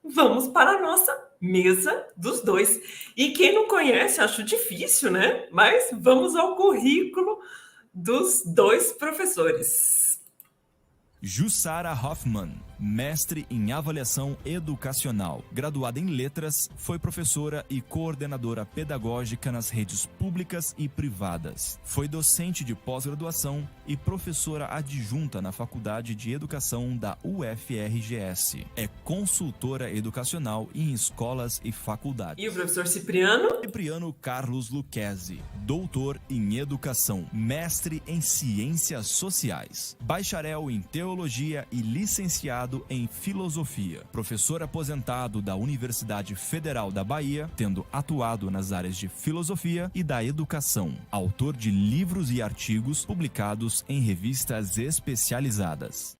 vamos para a nossa mesa dos dois. E quem não conhece, acho difícil, né? Mas vamos ao currículo dos dois professores. Jussara Hoffmann, mestre em avaliação educacional, graduada em letras, foi professora e coordenadora pedagógica nas redes públicas e privadas. Foi docente de pós-graduação e professora adjunta na Faculdade de Educação da UFRGS. É consultora educacional em escolas e faculdades. E o professor Cipriano? Cipriano Carlos Lucchesi, doutor em educação, mestre em ciências sociais, bacharel em teologia e licenciado em filosofia, professor aposentado da Universidade Federal da Bahia, tendo atuado nas áreas de filosofia e da educação, autor de livros e artigos publicados em revistas especializadas.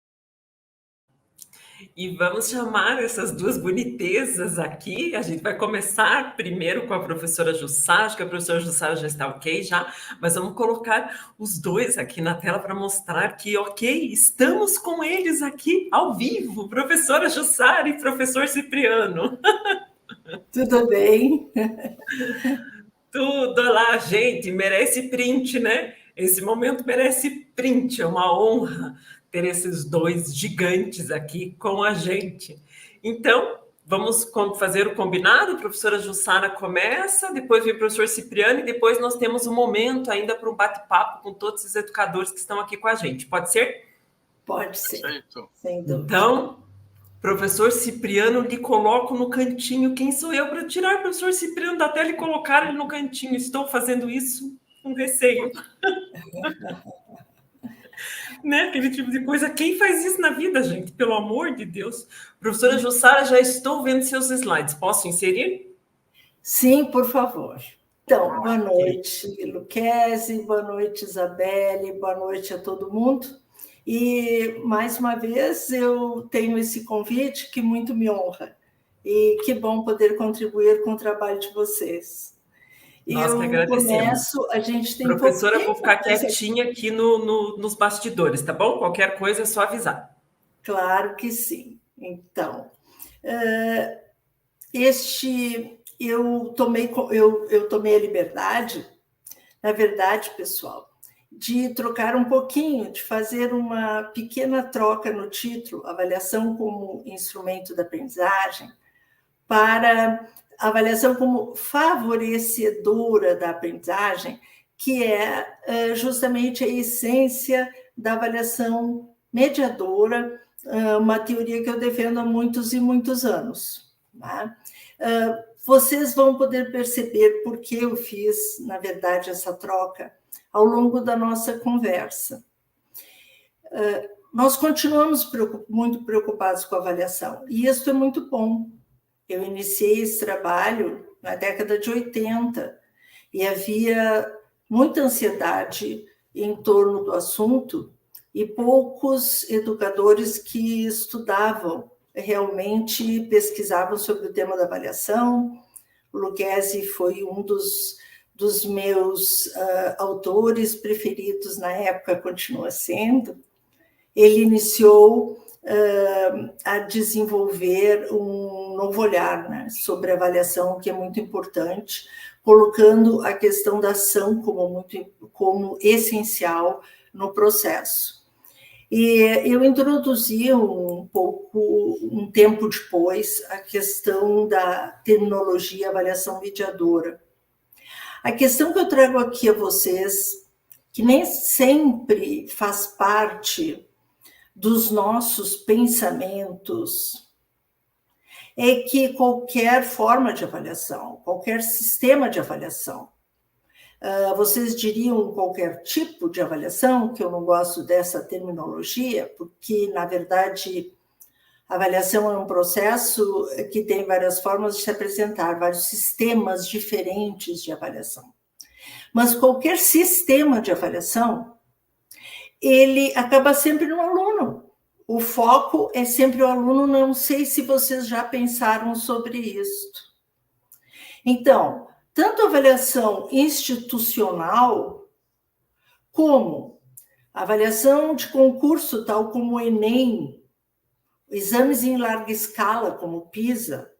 E vamos chamar essas duas bonitezas aqui. A gente vai começar primeiro com a professora Jussara. Acho que a professora Jussara já está ok já, mas vamos colocar os dois aqui na tela para mostrar que, ok, estamos com eles aqui ao vivo, professora Jussara e professor Cipriano. Tudo bem? Tudo lá, gente, merece print, né? Esse momento merece print, é uma honra ter esses dois gigantes aqui com a gente. Então, vamos fazer o combinado? A professora Jussara começa, depois vem o professor Cipriano e depois nós temos um momento ainda para um bate-papo com todos os educadores que estão aqui com a gente. Pode ser? Pode ser. Perfeito. Sem dúvida. Então, professor Cipriano, lhe coloco no cantinho. Quem sou eu para tirar o professor Cipriano da tela e colocar ele no cantinho? Estou fazendo isso com receio. Né? Aquele tipo de coisa. Quem faz isso na vida, gente? Pelo amor de Deus. Professora Jussara, já estou vendo seus slides. Posso inserir? Sim, por favor. Então, boa noite, Lucchesi, boa noite, Isabelle, boa noite a todo mundo. E, mais uma vez, eu tenho esse convite que muito me honra. E que bom poder contribuir com o trabalho de vocês. Nós que agradecemos. A gente tem professora, vou ficar quietinha aqui nos bastidores, tá bom? Qualquer coisa é só avisar. Claro que sim. Então, eu tomei a liberdade, na verdade, pessoal, de trocar um pouquinho, de fazer uma pequena troca no título, avaliação como instrumento da aprendizagem, para avaliação como favorecedora da aprendizagem, que é justamente a essência da avaliação mediadora, uma teoria que eu defendo há muitos e muitos anos. Tá? Vocês vão poder perceber por que eu fiz, na verdade, essa troca ao longo da nossa conversa. Nós continuamos muito preocupados com a avaliação, e isso é muito bom. Eu iniciei esse trabalho na década de 80 e havia muita ansiedade em torno do assunto e poucos educadores que estudavam, realmente pesquisavam sobre o tema da avaliação. O Lucchesi foi um dos meus autores preferidos na época, continua sendo. Ele iniciou a desenvolver um novo olhar, né, sobre a avaliação, que é muito importante, colocando a questão da ação como essencial no processo. E eu introduzi um tempo depois, a questão da terminologia avaliação mediadora. A questão que eu trago aqui a vocês, que nem sempre faz parte dos nossos pensamentos, é que qualquer forma de avaliação, qualquer sistema de avaliação, vocês diriam qualquer tipo de avaliação, que eu não gosto dessa terminologia, porque, na verdade, a avaliação é um processo que tem várias formas de se apresentar, vários sistemas diferentes de avaliação. Mas qualquer sistema de avaliação, ele acaba sempre no aluno. O foco é sempre o aluno, não sei se vocês já pensaram sobre isso. Então, tanto a avaliação institucional, como a avaliação de concurso, tal como o Enem exames em larga escala, como o PISA,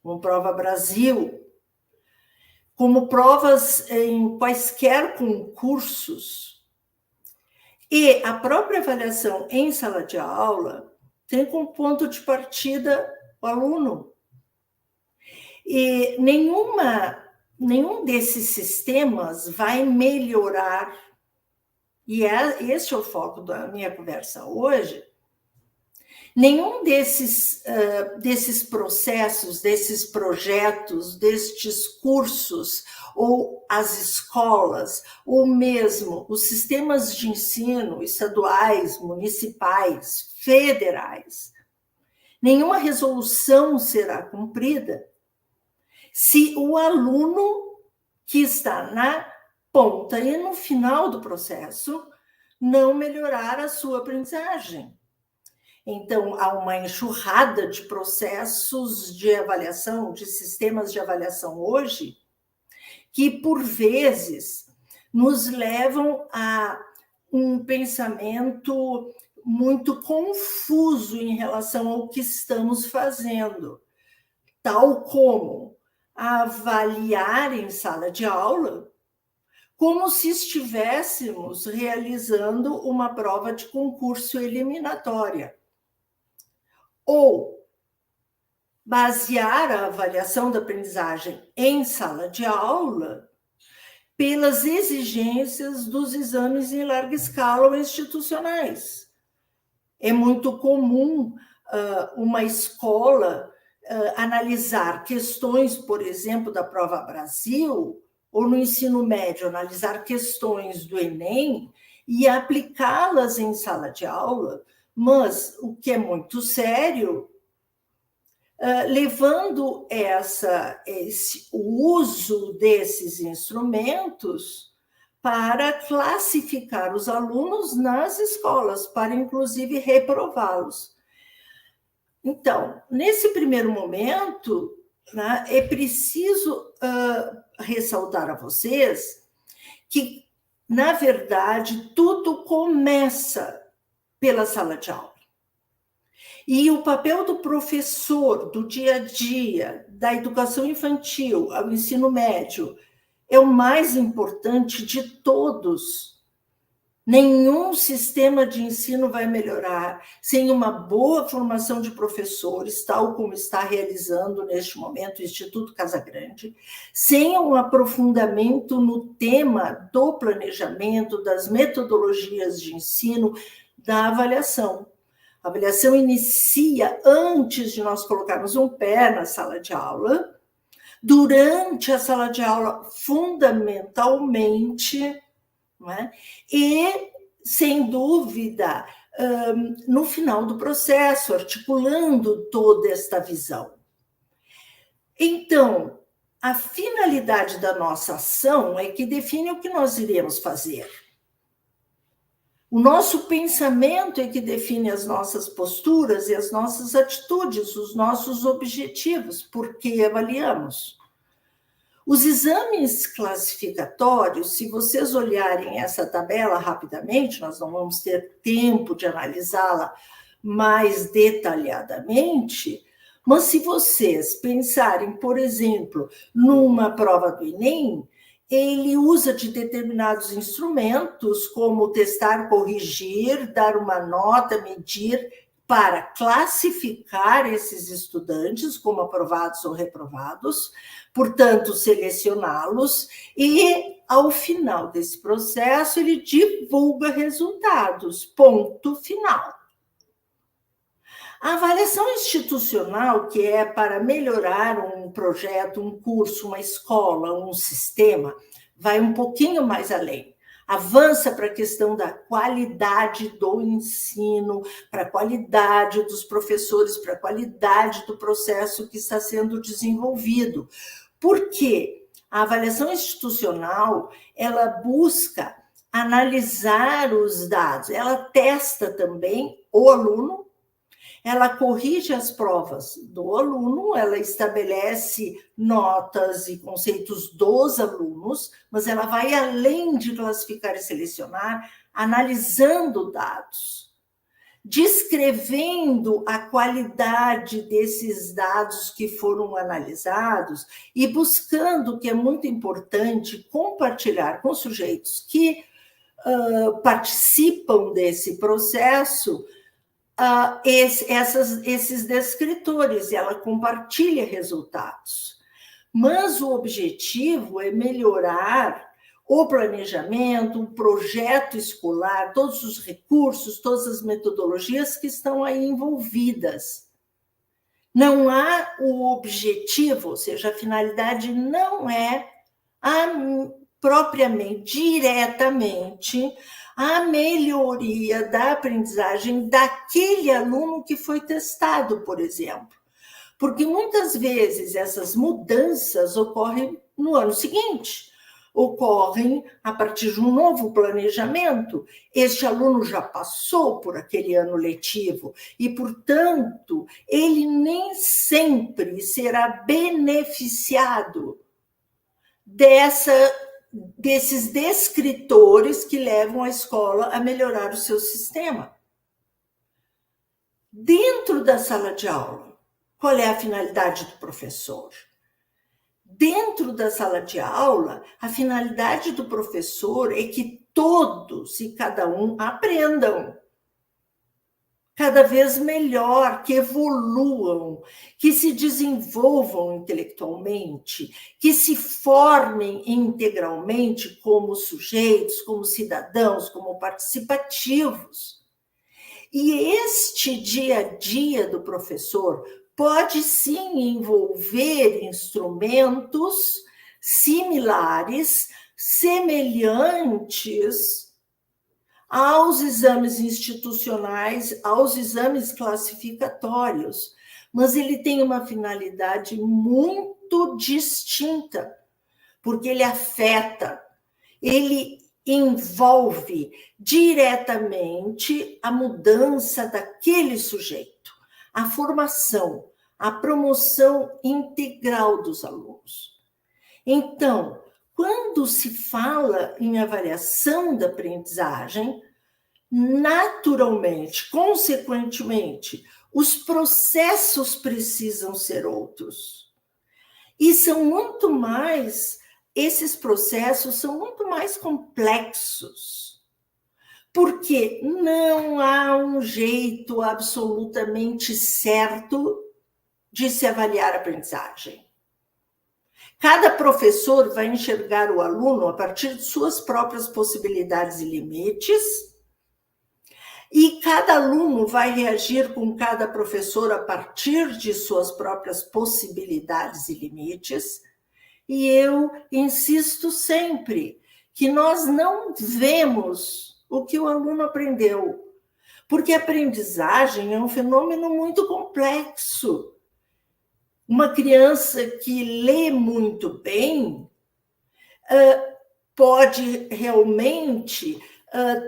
como Prova Brasil, como provas em quaisquer concursos, e a própria avaliação em sala de aula tem como ponto de partida o aluno. E nenhum desses sistemas vai melhorar, e esse é o foco da minha conversa hoje. Nenhum desses processos, desses projetos, destes cursos, ou as escolas, ou mesmo os sistemas de ensino estaduais, municipais, federais, nenhuma resolução será cumprida se o aluno que está na ponta e no final do processo não melhorar a sua aprendizagem. Então, há uma enxurrada de processos de avaliação, de sistemas de avaliação hoje, que, por vezes, nos levam a um pensamento muito confuso em relação ao que estamos fazendo, tal como avaliar em sala de aula, como se estivéssemos realizando uma prova de concurso eliminatória. Ou basear a avaliação da aprendizagem em sala de aula pelas exigências dos exames em larga escala ou institucionais. É muito comum uma escola analisar questões, por exemplo, da Prova Brasil, ou no ensino médio, analisar questões do Enem e aplicá-las em sala de aula, mas o que é muito sério, levando o uso desses instrumentos para classificar os alunos nas escolas, para inclusive reprová-los. Então, nesse primeiro momento, né, é preciso ressaltar a vocês que, na verdade, tudo começa pela sala de aula. E o papel do professor, do dia a dia, da educação infantil ao ensino médio, é o mais importante de todos. Nenhum sistema de ensino vai melhorar sem uma boa formação de professores, tal como está realizando neste momento o Instituto Casagrande, sem um aprofundamento no tema do planejamento, das metodologias de ensino, da avaliação. A avaliação inicia antes de nós colocarmos um pé na sala de aula, durante a sala de aula, fundamentalmente, não é? E, sem dúvida, no final do processo, articulando toda esta visão. Então, a finalidade da nossa ação é que define o que nós iremos fazer. O nosso pensamento é que define as nossas posturas e as nossas atitudes, os nossos objetivos, porque avaliamos. Os exames classificatórios, se vocês olharem essa tabela rapidamente, nós não vamos ter tempo de analisá-la mais detalhadamente, mas se vocês pensarem, por exemplo, numa prova do Enem, ele usa de determinados instrumentos, como testar, corrigir, dar uma nota, medir, para classificar esses estudantes como aprovados ou reprovados, portanto, selecioná-los, e, ao final desse processo, ele divulga resultados, ponto final. A avaliação institucional, que é para melhorar um projeto, um curso, uma escola, um sistema, vai um pouquinho mais além. Avança para a questão da qualidade do ensino, para a qualidade dos professores, para a qualidade do processo que está sendo desenvolvido. Por quê? A avaliação institucional, ela busca analisar os dados, ela testa também o aluno, ela corrige as provas do aluno, ela estabelece notas e conceitos dos alunos, mas ela vai além de classificar e selecionar, analisando dados. descrevendo a qualidade desses dados que foram analisados e buscando, que é muito importante, compartilhar com sujeitos que participam desse processo esses descritores, e ela compartilha resultados. Mas o objetivo é melhorar o planejamento, o projeto escolar, todos os recursos, todas as metodologias que estão aí envolvidas. Não há o objetivo, ou seja, a finalidade não é propriamente, diretamente, a melhoria da aprendizagem daquele aluno que foi testado, por exemplo. Porque muitas vezes essas mudanças ocorrem no ano seguinte, ocorrem a partir de um novo planejamento. Este aluno já passou por aquele ano letivo e, portanto, ele nem sempre será beneficiado desses descritores que levam a escola a melhorar o seu sistema. Dentro da sala de aula, qual é a finalidade do professor? Dentro da sala de aula, a finalidade do professor é que todos e cada um aprendam cada vez melhor, que evoluam, que se desenvolvam intelectualmente, que se formem integralmente como sujeitos, como cidadãos, como participativos. E este dia a dia do professor pode sim envolver instrumentos similares, semelhantes aos exames institucionais, aos exames classificatórios, mas ele tem uma finalidade muito distinta, porque ele afeta, ele envolve diretamente a mudança daquele sujeito, a formação, a promoção integral dos alunos. Então, quando se fala em avaliação da aprendizagem, naturalmente, consequentemente, os processos precisam ser outros. E esses processos são muito mais complexos, porque não há um jeito absolutamente certo de se avaliar a aprendizagem. Cada professor vai enxergar o aluno a partir de suas próprias possibilidades e limites, e cada aluno vai reagir com cada professor a partir de suas próprias possibilidades e limites. E eu insisto sempre que nós não vemos o que o aluno aprendeu, porque a aprendizagem é um fenômeno muito complexo. Uma criança que lê muito bem pode realmente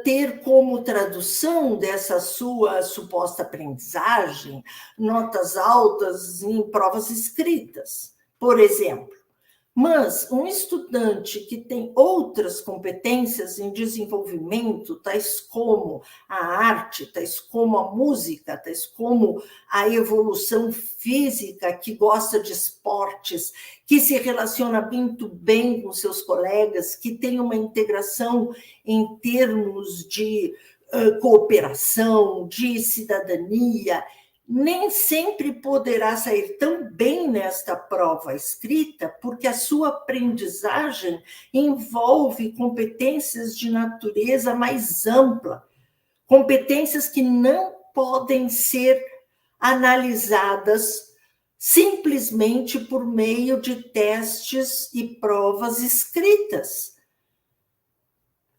ter como tradução dessa sua suposta aprendizagem notas altas em provas escritas, por exemplo. Mas um estudante que tem outras competências em desenvolvimento, tais como a arte, tais como a música, tais como a evolução física, que gosta de esportes, que se relaciona muito bem com seus colegas, que tem uma integração em termos de cooperação, de cidadania, nem sempre poderá sair tão bem nesta prova escrita, porque a sua aprendizagem envolve competências de natureza mais ampla, competências que não podem ser analisadas simplesmente por meio de testes e provas escritas.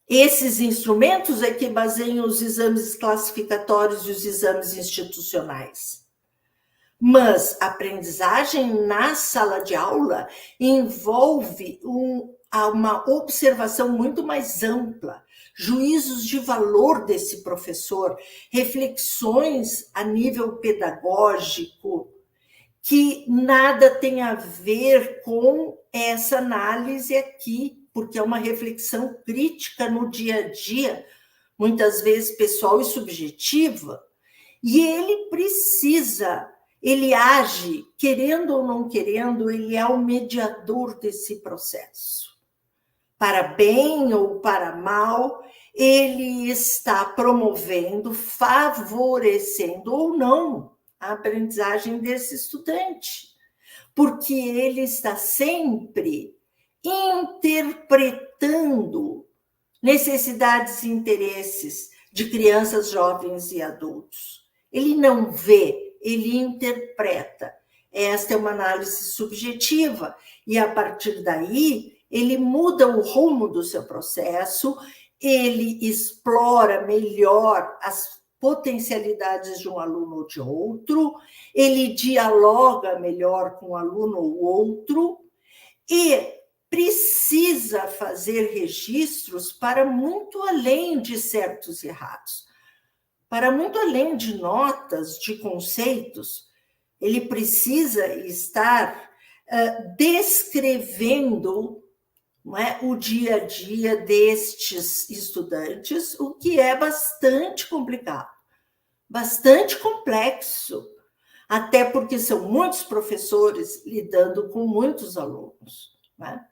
Esses instrumentos é que baseiam os exames classificatórios e os exames institucionais. Mas a aprendizagem na sala de aula envolve uma observação muito mais ampla, juízos de valor desse professor, reflexões a nível pedagógico, que nada tem a ver com essa análise aqui, porque é uma reflexão crítica no dia a dia, muitas vezes pessoal e subjetiva, E ele precisa, ele age, querendo ou não querendo, ele é o mediador desse processo. Para bem ou para mal, ele está promovendo, favorecendo ou não a aprendizagem desse estudante, porque ele está sempre interpretando necessidades e interesses de crianças, jovens e adultos. Ele não vê, ele interpreta. Esta é uma análise subjetiva, e a partir daí ele muda o rumo do seu processo, ele explora melhor as potencialidades de um aluno ou de outro, ele dialoga melhor com um aluno ou outro e precisa fazer registros para muito além de certos e errados, para muito além de notas, de conceitos. Ele precisa estar descrevendo, não é, o dia a dia destes estudantes, o que é bastante complicado, bastante complexo, até porque são muitos professores lidando com muitos alunos, né?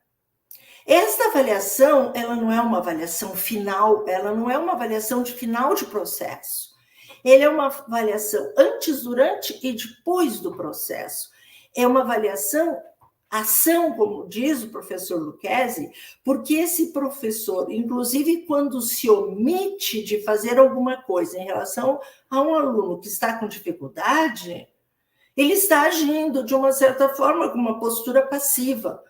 Esta avaliação, ela não é uma avaliação final, ela não é uma avaliação de final de processo. Ele é uma avaliação antes, durante e depois do processo. É uma avaliação, ação, como diz o professor Lucchesi, porque esse professor, inclusive quando se omite de fazer alguma coisa em relação a um aluno que está com dificuldade, ele está agindo de uma certa forma com uma postura passiva,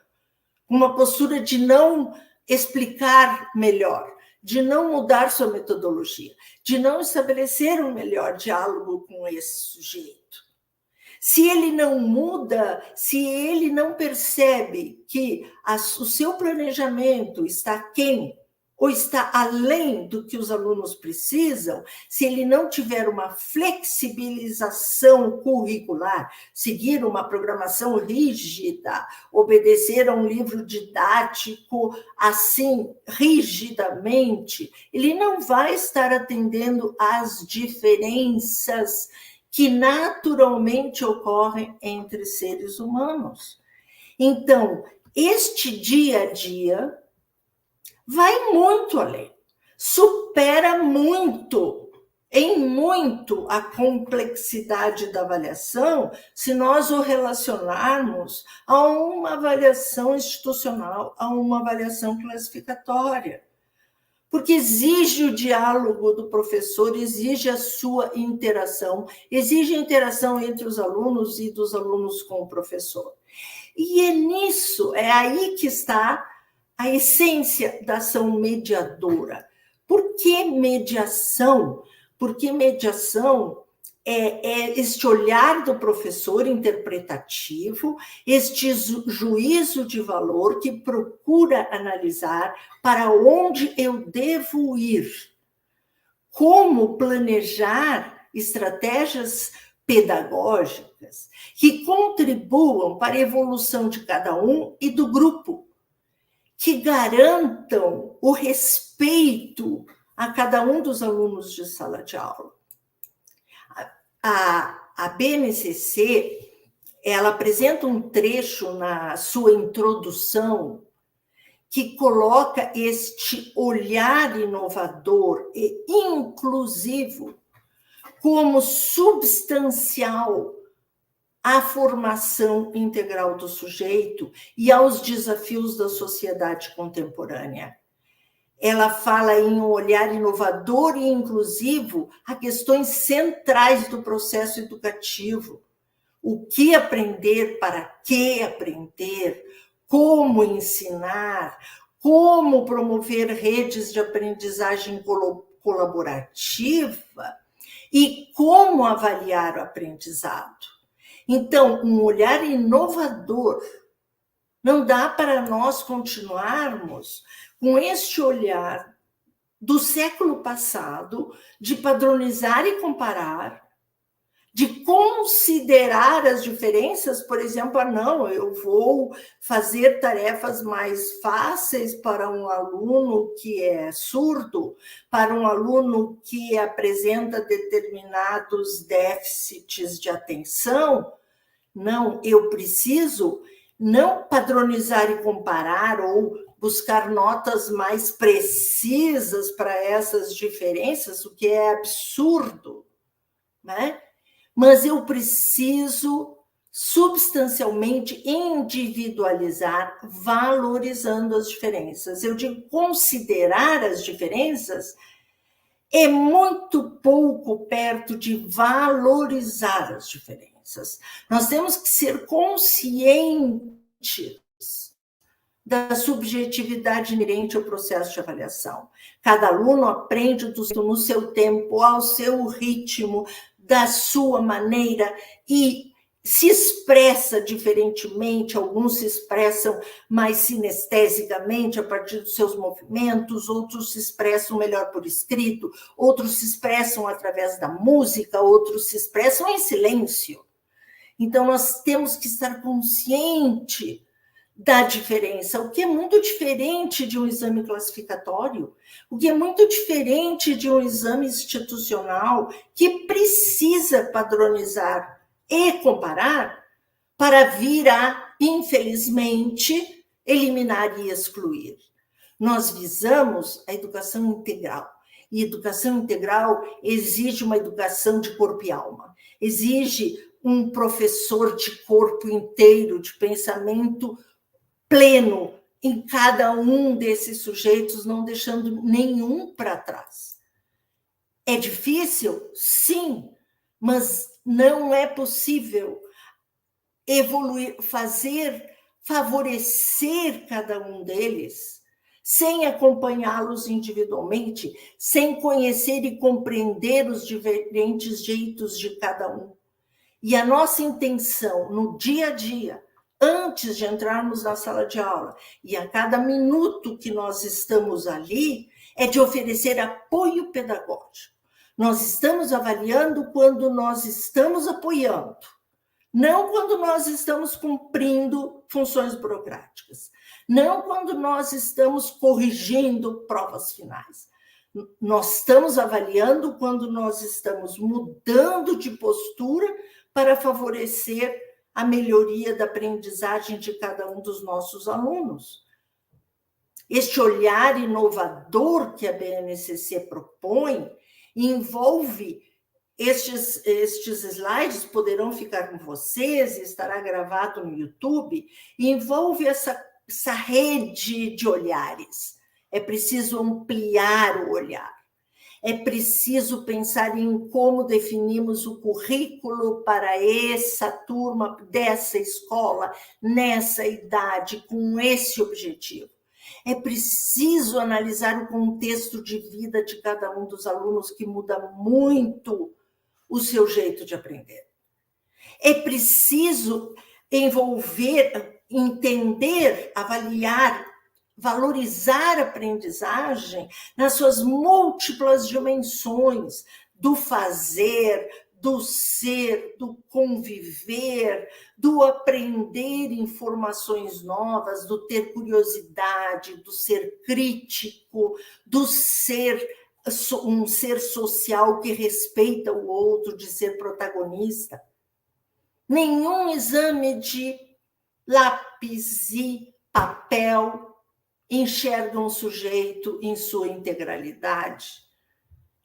uma postura de não explicar melhor, de não mudar sua metodologia, de não estabelecer um melhor diálogo com esse sujeito. Se ele não muda, se ele não percebe que o seu planejamento está aquém ou está além do que os alunos precisam, se ele não tiver uma flexibilização curricular, seguir uma programação rígida, obedecer a um livro didático assim, rigidamente, ele não vai estar atendendo às diferenças que naturalmente ocorrem entre seres humanos. Então, este dia a dia vai muito além, supera muito, em muito, a complexidade da avaliação, se nós o relacionarmos a uma avaliação institucional, a uma avaliação classificatória. Porque exige o diálogo do professor, exige a sua interação, exige a interação entre os alunos e dos alunos com o professor. E é nisso, é aí que está a essência da ação mediadora. Por que mediação? Porque mediação é este olhar do professor interpretativo, este juízo de valor que procura analisar para onde eu devo ir, como planejar estratégias pedagógicas que contribuam para a evolução de cada um e do grupo, que garantam o respeito a cada um dos alunos de sala de aula. A BNCC, ela apresenta um trecho na sua introdução que coloca este olhar inovador e inclusivo como substancial à formação integral do sujeito e aos desafios da sociedade contemporânea. Ela fala em um olhar inovador e inclusivo a questões centrais do processo educativo. O que aprender, para que aprender, como ensinar, como promover redes de aprendizagem colaborativa e como avaliar o aprendizado. Então, um olhar inovador. Não dá para nós continuarmos com este olhar do século passado de padronizar e comparar, de considerar as diferenças, por exemplo, não, eu vou fazer tarefas mais fáceis para um aluno que é surdo, para um aluno que apresenta determinados déficits de atenção. Não, eu preciso não padronizar e comparar ou buscar notas mais precisas para essas diferenças, o que é absurdo, né? Mas eu preciso substancialmente individualizar, valorizando as diferenças. Eu digo considerar as diferenças é muito pouco perto de valorizar as diferenças. Nós temos que ser conscientes da subjetividade inerente ao processo de avaliação. Cada aluno aprende no seu tempo, ao seu ritmo, da sua maneira e se expressa diferentemente. Alguns se expressam mais sinestesicamente a partir dos seus movimentos, outros se expressam melhor por escrito, outros se expressam através da música, outros se expressam em silêncio. Então, nós temos que estar conscientes da diferença, o que é muito diferente de um exame classificatório, o que é muito diferente de um exame institucional que precisa padronizar e comparar para vir a, infelizmente, eliminar e excluir. Nós visamos a educação integral, e educação integral exige uma educação de corpo e alma, exige um professor de corpo inteiro, de pensamento pleno em cada um desses sujeitos, não deixando nenhum para trás. É difícil? Sim, mas não é possível evoluir, favorecer cada um deles sem acompanhá-los individualmente, sem conhecer e compreender os diferentes jeitos de cada um. E a nossa intenção no dia a dia, antes de entrarmos na sala de aula, e a cada minuto que nós estamos ali, é de oferecer apoio pedagógico. Nós estamos avaliando quando nós estamos apoiando, não quando nós estamos cumprindo funções burocráticas, não quando nós estamos corrigindo provas finais. Nós estamos avaliando quando nós estamos mudando de postura para favorecer a melhoria da aprendizagem de cada um dos nossos alunos. Este olhar inovador que a BNCC propõe envolve, estes slides poderão ficar com vocês, estará gravado no YouTube, envolve essa rede de olhares. É preciso ampliar o olhar. É preciso pensar em como definimos o currículo para essa turma, dessa escola, nessa idade, com esse objetivo. É preciso analisar o contexto de vida de cada um dos alunos, que muda muito o seu jeito de aprender. É preciso envolver, entender, avaliar, valorizar a aprendizagem nas suas múltiplas dimensões, do fazer, do ser, do conviver, do aprender informações novas, do ter curiosidade, do ser crítico, do ser um ser social que respeita o outro, de ser protagonista. Nenhum exame de lápis e papel enxerga um sujeito em sua integralidade.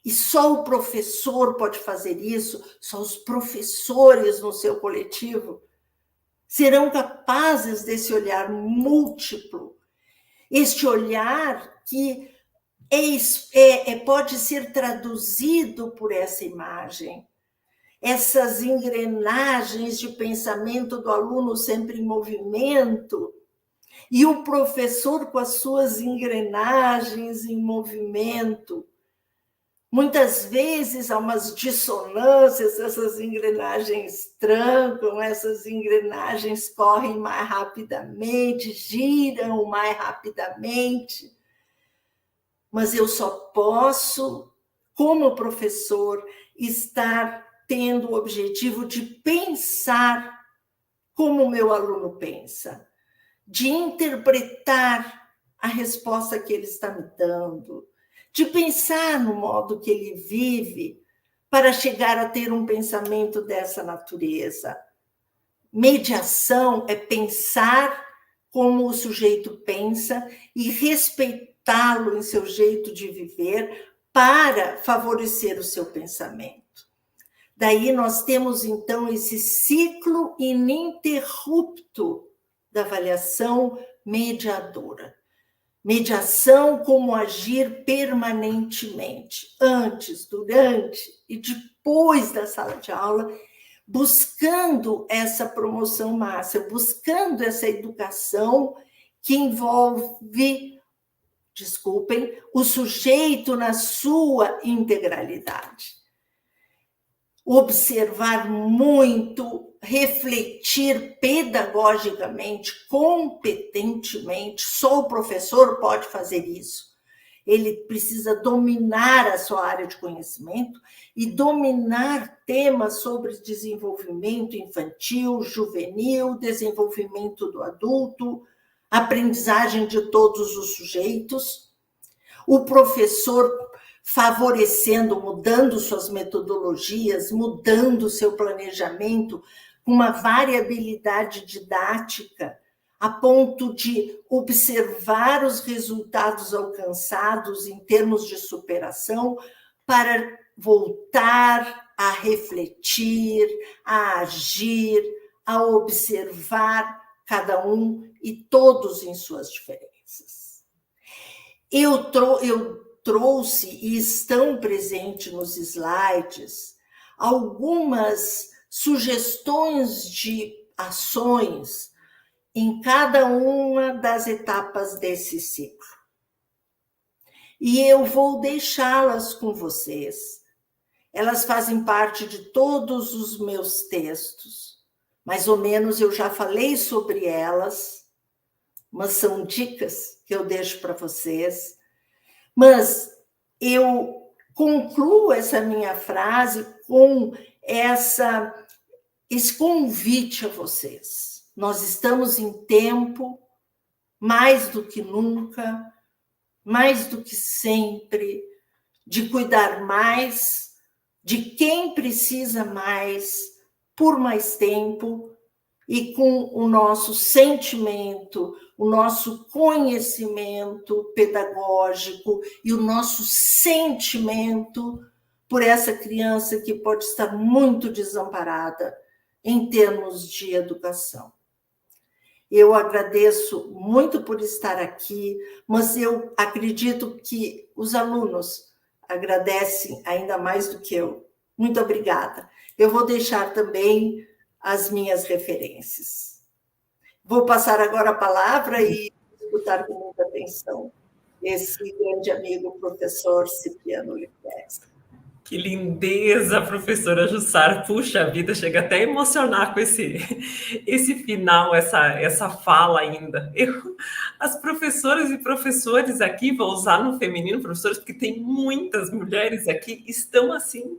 E só o professor pode fazer isso, só os professores no seu coletivo serão capazes desse olhar múltiplo, este olhar que pode ser traduzido por essa imagem, essas engrenagens de pensamento do aluno sempre em movimento, e o professor com as suas engrenagens em movimento. Muitas vezes há umas dissonâncias, essas engrenagens trancam, essas engrenagens correm mais rapidamente, giram mais rapidamente. Mas eu só posso, como professor, estar tendo o objetivo de pensar como o meu aluno pensa, de interpretar a resposta que ele está me dando, de pensar no modo que ele vive para chegar a ter um pensamento dessa natureza. Mediação é pensar como o sujeito pensa e respeitá-lo em seu jeito de viver para favorecer o seu pensamento. Daí nós temos, então, esse ciclo ininterrupto da avaliação mediadora. Mediação como agir permanentemente, antes, durante e depois da sala de aula, buscando essa promoção máxima, buscando essa educação que envolve, o sujeito na sua integralidade. Observar muito, refletir pedagogicamente, competentemente, só o professor pode fazer isso. Ele precisa dominar a sua área de conhecimento e dominar temas sobre desenvolvimento infantil, juvenil, desenvolvimento do adulto, aprendizagem de todos os sujeitos. O professor favorecendo, mudando suas metodologias, mudando seu planejamento, com uma variabilidade didática, a ponto de observar os resultados alcançados em termos de superação, para voltar a refletir, a agir, a observar cada um e todos em suas diferenças. Eu trouxe, e estão presentes nos slides, algumas sugestões de ações em cada uma das etapas desse ciclo. E eu vou deixá-las com vocês. Elas fazem parte de todos os meus textos. Mais ou menos eu já falei sobre elas, mas são dicas que eu deixo para vocês. Mas eu concluo essa minha frase com esse convite a vocês. Nós estamos em tempo, mais do que nunca, mais do que sempre, de cuidar mais de quem precisa mais, por mais tempo, e com o nosso sentimento, o nosso conhecimento pedagógico e o nosso sentimento por essa criança que pode estar muito desamparada em termos de educação. Eu agradeço muito por estar aqui, mas eu acredito que os alunos agradecem ainda mais do que eu. Muito obrigada. Eu vou deixar também as minhas referências. Vou passar agora a palavra e escutar com muita atenção esse grande amigo, professor Cipriano Luquezzi. Que lindeza, professora Jussara. Puxa vida, chega até a emocionar com esse final, essa fala ainda. As professoras e professores aqui, vou usar no feminino, professores, porque tem muitas mulheres aqui, estão assim,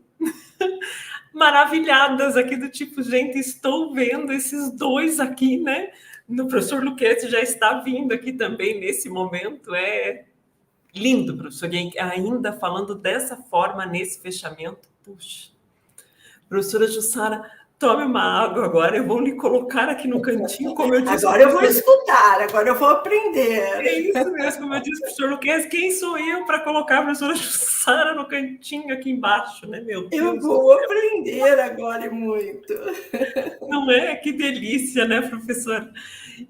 maravilhadas aqui, do tipo, gente, estou vendo esses dois aqui, né? O professor Luquezzi já está vindo aqui também nesse momento, lindo, professor, e ainda falando dessa forma nesse fechamento. Puxa, professora Jussara, tome uma água agora, eu vou lhe colocar aqui no cantinho, como eu disse. Agora eu vou escutar, agora eu vou aprender. É isso mesmo, como eu disse, professor Luquezzi, quem sou eu para colocar a professora Jussara no cantinho aqui embaixo, né, meu Deus? Eu vou aprender agora e muito. Não é? Que delícia, né, professora?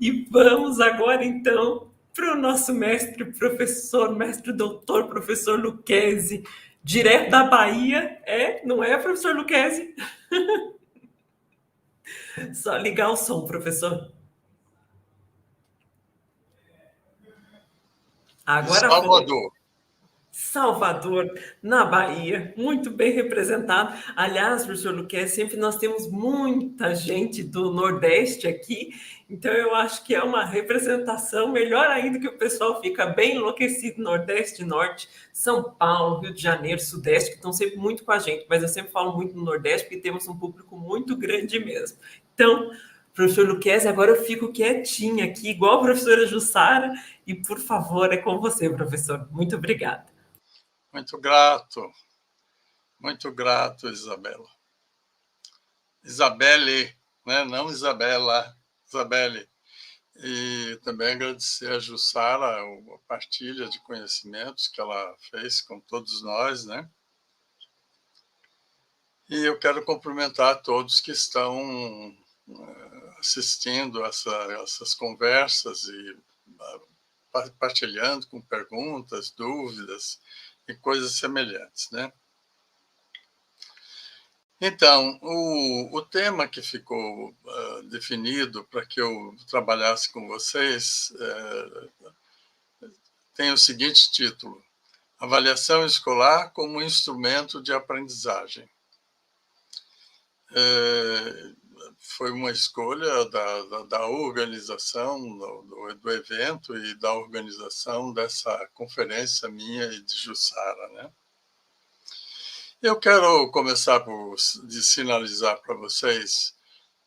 E vamos agora, então, para o nosso mestre, professor, mestre doutor, professor Luquezzi, direto da Bahia, não é, professor Luquezzi? Só ligar o som, professor. Agora Salvador. Salvador, na Bahia, muito bem representado. Aliás, professor Luquez, sempre nós temos muita gente do Nordeste aqui, então eu acho que é uma representação melhor ainda, que o pessoal fica bem enlouquecido, Nordeste, Norte, São Paulo, Rio de Janeiro, Sudeste, que estão sempre muito com a gente, mas eu sempre falo muito no Nordeste, porque temos um público muito grande mesmo. Então, professor Luquez, agora eu fico quietinha aqui, igual a professora Jussara, e por favor, é com você, professor. Muito obrigada. Muito grato, Isabela. Isabelle, né? Não Isabela, Isabelle. E também agradecer a Jussara a partilha de conhecimentos que ela fez com todos nós, né? E eu quero cumprimentar todos que estão assistindo essas conversas e partilhando com perguntas, dúvidas e coisas semelhantes, né? Então, o tema que ficou definido para que eu trabalhasse com vocês tem o seguinte título: Avaliação escolar como instrumento de aprendizagem. Foi uma escolha da organização do evento e da organização dessa conferência minha e de Jussara, né? Eu quero começar de sinalizar para vocês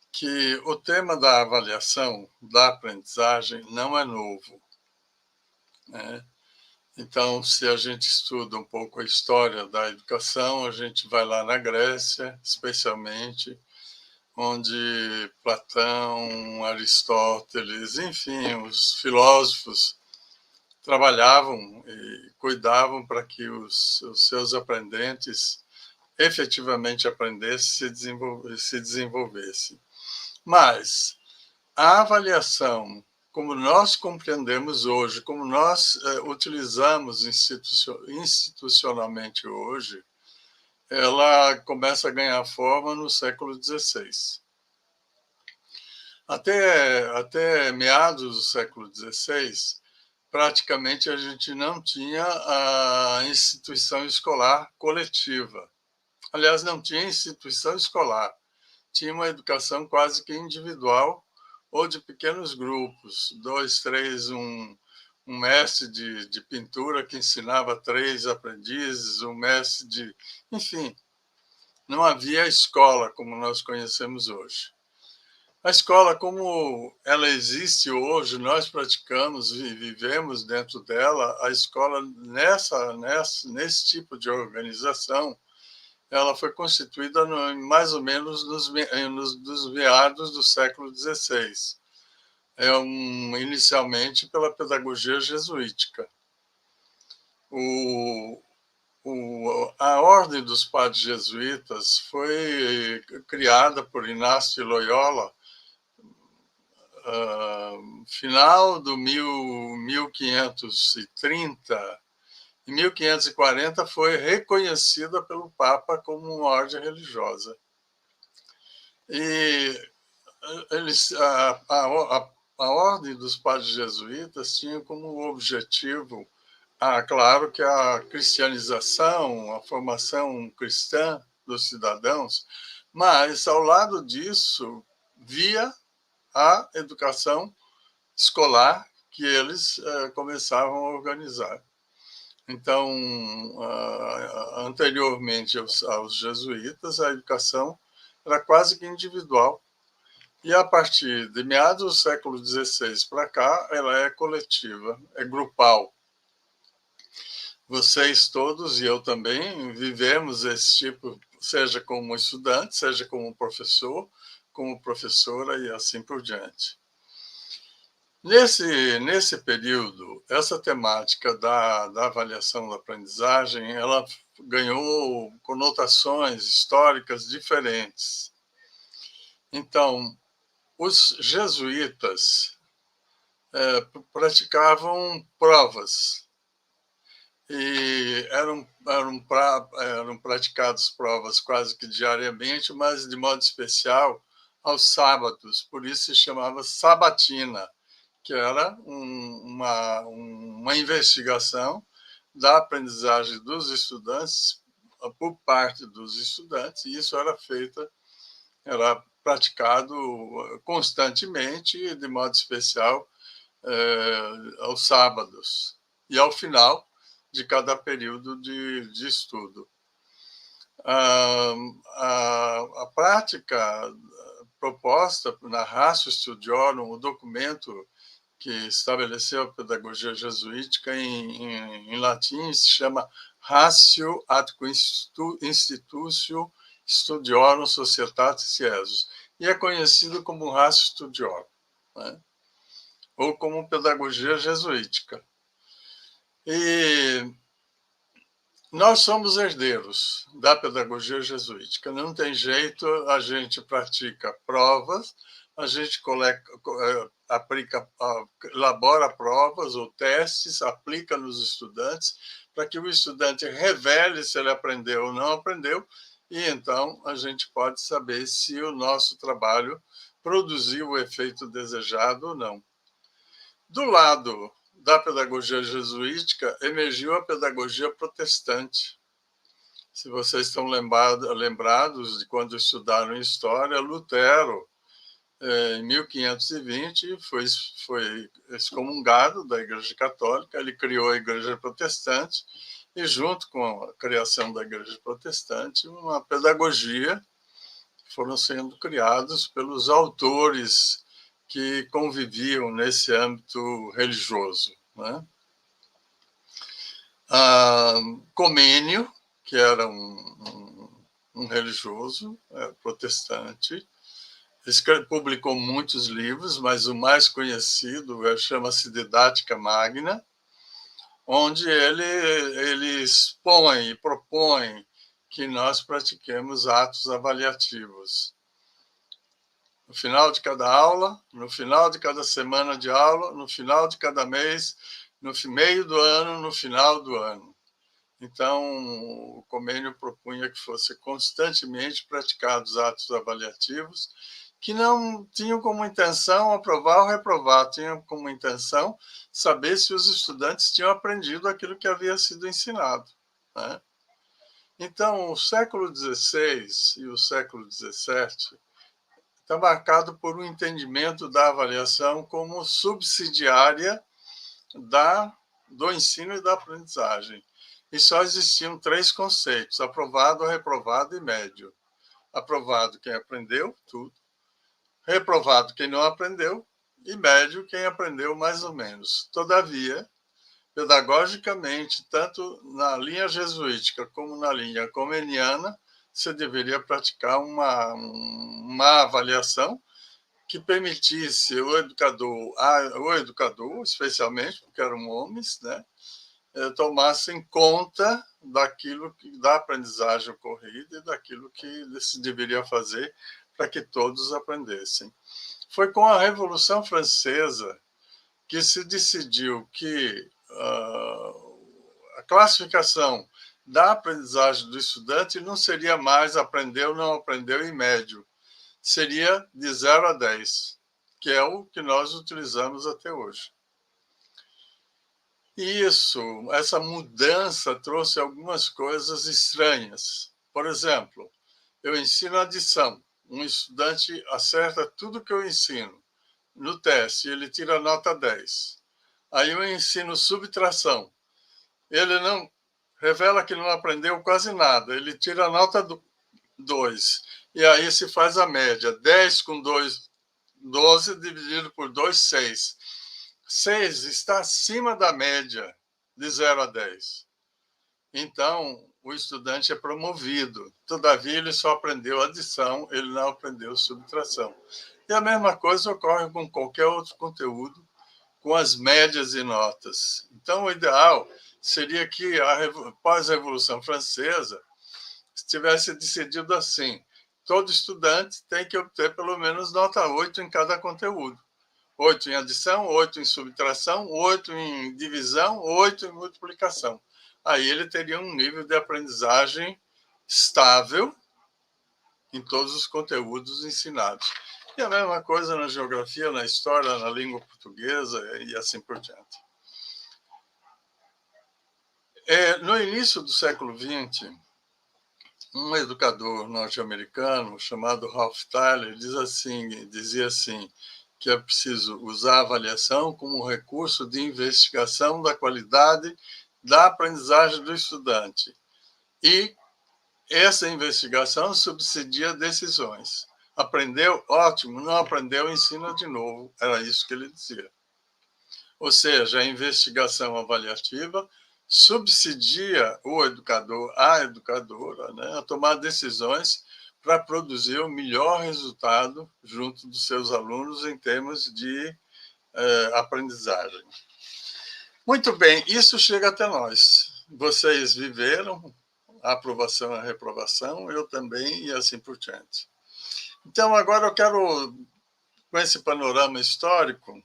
que o tema da avaliação da aprendizagem não é novo, né? Então, se a gente estuda um pouco a história da educação, a gente vai lá na Grécia, especialmente, onde Platão, Aristóteles, enfim, os filósofos trabalhavam e cuidavam para que os seus aprendentes efetivamente aprendessem e se desenvolvessem. Mas a avaliação, como nós compreendemos hoje, como nós utilizamos institucionalmente hoje, ela começa a ganhar forma no século XVI. Até meados do século XVI, praticamente a gente não tinha a instituição escolar coletiva. Aliás, não tinha instituição escolar. Tinha uma educação quase que individual ou de pequenos grupos, 2, 3, um mestre de pintura que ensinava 3 aprendizes, um mestre de... Enfim, não havia escola como nós conhecemos hoje. A escola, como ela existe hoje, nós praticamos e vivemos dentro dela, a escola, nesse tipo de organização, ela foi constituída mais ou menos nos meados do século XVI. Inicialmente pela pedagogia jesuítica. A Ordem dos Padres Jesuítas foi criada por Inácio de Loyola final do 1530. Em 1540 foi reconhecida pelo Papa como uma ordem religiosa. E a Ordem dos Padres Jesuítas tinha como objetivo, claro, que a cristianização, a formação cristã dos cidadãos, mas, ao lado disso, via a educação escolar que eles começavam a organizar. Então, anteriormente aos jesuítas, a educação era quase que individual. E a partir de meados do século XVI para cá, ela é coletiva, é grupal. Vocês todos e eu também vivemos esse tipo, seja como estudante, seja como professor, como professora e assim por diante. Nesse período, essa temática da avaliação da aprendizagem, ela ganhou conotações históricas diferentes. Então, os jesuítas praticavam provas e eram praticadas provas quase que diariamente, mas de modo especial aos sábados, por isso se chamava sabatina, que era uma investigação da aprendizagem dos estudantes por parte dos estudantes, e isso era praticado constantemente, e de modo especial aos sábados e ao final de cada período de estudo. A prática proposta na Ratio Studiorum, o documento que estabeleceu a pedagogia jesuítica em latim, se chama Ratio Atque Institutio Studiorum Societatis Jesus, e é conhecido como Ratio Studiorum, né? Ou como pedagogia jesuítica. E nós somos herdeiros da pedagogia jesuítica. Não tem jeito, a gente pratica provas, a gente elabora provas ou testes, aplica nos estudantes, para que o estudante revele se ele aprendeu ou não aprendeu, e então a gente pode saber se o nosso trabalho produziu o efeito desejado ou não. Do lado da pedagogia jesuítica, emergiu a pedagogia protestante. Se vocês estão lembrados de quando estudaram história, Lutero, em 1520, foi excomungado da Igreja Católica, ele criou a Igreja Protestante, e junto com a criação da Igreja Protestante, uma pedagogia foram sendo criados pelos autores que conviviam nesse âmbito religioso, né? Comênio, que era um religioso protestante, publicou muitos livros, mas o mais conhecido chama-se Didática Magna, onde ele expõe e propõe que nós pratiquemos atos avaliativos. No final de cada aula, no final de cada semana de aula, no final de cada mês, no meio do ano, no final do ano. Então, o Comênio propunha que fossem constantemente praticados atos avaliativos que não tinham como intenção aprovar ou reprovar, tinham como intenção saber se os estudantes tinham aprendido aquilo que havia sido ensinado, né? Então, o século XVI e o século XVII está marcado por um entendimento da avaliação como subsidiária do ensino e da aprendizagem. E só existiam 3 conceitos: aprovado, reprovado e médio. Aprovado quem aprendeu tudo, reprovado quem não aprendeu, e médio quem aprendeu mais ou menos. Todavia, pedagogicamente, tanto na linha jesuítica como na linha comeniana, você deveria praticar uma avaliação que permitisse o educador, especialmente, porque eram homens, né, tomassem conta da aprendizagem ocorrida e daquilo que se deveria fazer para que todos aprendessem. Foi com a Revolução Francesa que se decidiu que a classificação da aprendizagem do estudante não seria mais aprendeu, não aprendeu e médio. Seria de 0 a 10, que é o que nós utilizamos até hoje. E essa mudança trouxe algumas coisas estranhas. Por exemplo, eu ensino adição. Um estudante acerta tudo que eu ensino no teste, ele tira nota 10. Aí eu ensino subtração. Ele não revela que não aprendeu quase nada, ele tira a nota 2. E aí se faz a média. 10 com 2, 12, dividido por 2, 6. 6 está acima da média de 0 a 10. Então, o estudante é promovido. Todavia, ele só aprendeu adição, ele não aprendeu subtração. E a mesma coisa ocorre com qualquer outro conteúdo, com as médias e notas. Então, o ideal seria que, após a Revolução Francesa, tivesse decidido assim: todo estudante tem que obter pelo menos nota 8 em cada conteúdo. 8 em adição, 8 em subtração, 8 em divisão, 8 em multiplicação. Aí ele teria um nível de aprendizagem estável em todos os conteúdos ensinados. E a mesma coisa na geografia, na história, na língua portuguesa e assim por diante. No início do século XX, um educador norte-americano chamado Ralph Tyler dizia assim, que é preciso usar a avaliação como recurso de investigação da qualidade da aprendizagem do estudante. E essa investigação subsidia decisões. Aprendeu? Ótimo. Não aprendeu? Ensina de novo. Era isso que ele dizia. Ou seja, a investigação avaliativa subsidia o educador, a educadora, né, a tomar decisões para produzir o melhor resultado junto dos seus alunos em termos de aprendizagem. Muito bem, isso chega até nós. Vocês viveram a aprovação e a reprovação, eu também, e assim por diante. Então, agora eu quero, com esse panorama histórico,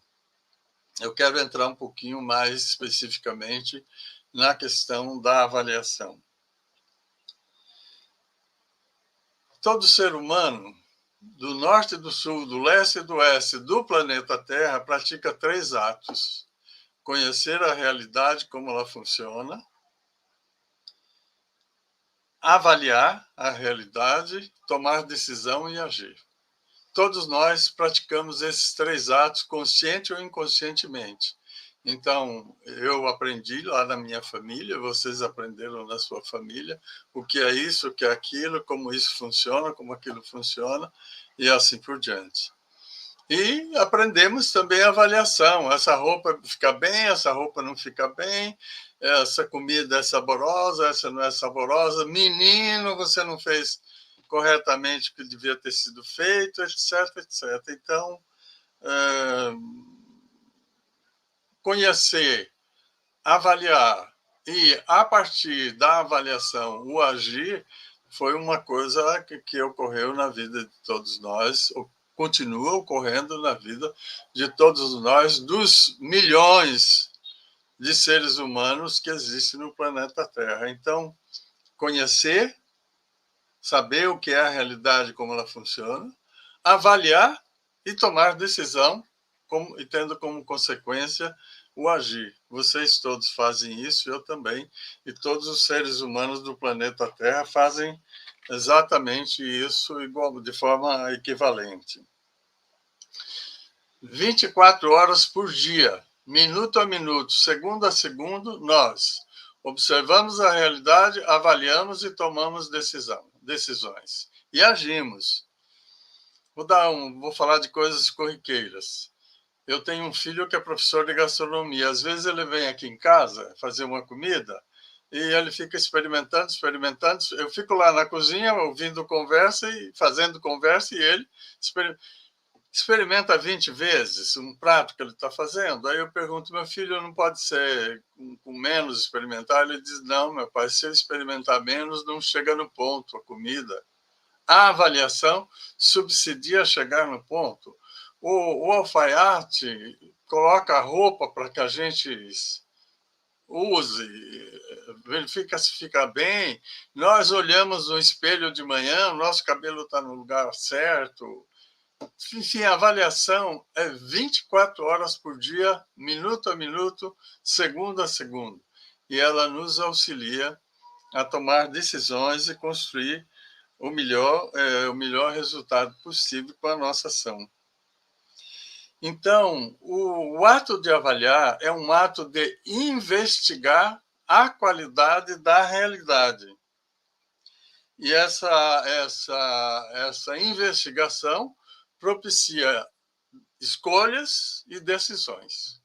eu quero entrar um pouquinho mais especificamente na questão da avaliação. Todo ser humano, do norte e do sul, do leste e do oeste do planeta Terra, pratica 3 atos: conhecer a realidade, como ela funciona, avaliar a realidade, tomar decisão e agir. Todos nós praticamos esses 3 atos, consciente ou inconscientemente. Então, eu aprendi lá na minha família, vocês aprenderam na sua família, o que é isso, o que é aquilo, como isso funciona, como aquilo funciona, e assim por diante. E aprendemos também a avaliação. Essa roupa fica bem, essa roupa não fica bem, essa comida é saborosa, essa não é saborosa. Menino, você não fez corretamente o que devia ter sido feito, etc, etc. Então, conhecer, avaliar e, a partir da avaliação, o agir, foi uma coisa que ocorreu na vida de todos nós, continua ocorrendo na vida de todos nós, dos milhões de seres humanos que existem no planeta Terra. Então, conhecer, saber o que é a realidade, como ela funciona, avaliar e tomar decisão, e tendo como consequência o agir. Vocês todos fazem isso, eu também, e todos os seres humanos do planeta Terra fazem exatamente isso, de forma equivalente. 24 horas por dia, minuto a minuto, segundo a segundo, nós observamos a realidade, avaliamos e tomamos decisões. E agimos. Vou falar de coisas corriqueiras. Eu tenho um filho que é professor de gastronomia. Às vezes ele vem aqui em casa fazer uma comida e ele fica experimentando. Eu fico lá na cozinha ouvindo conversa e fazendo conversa, e ele experimenta 20 vezes um prato que ele está fazendo. Aí eu pergunto, meu filho, não pode ser com menos experimentar? Ele diz, não, meu pai, se eu experimentar menos, não chega no ponto a comida. A avaliação subsidia chegar no ponto. O alfaiate coloca a roupa para que a gente use, verifica se fica bem. Nós olhamos no espelho de manhã, o nosso cabelo está no lugar certo. Enfim, a avaliação é 24 horas por dia, minuto a minuto, segundo a segundo. E ela nos auxilia a tomar decisões e construir o melhor resultado possível com a nossa ação. Então, o ato de avaliar é um ato de investigar a qualidade da realidade. E essa investigação propicia escolhas e decisões.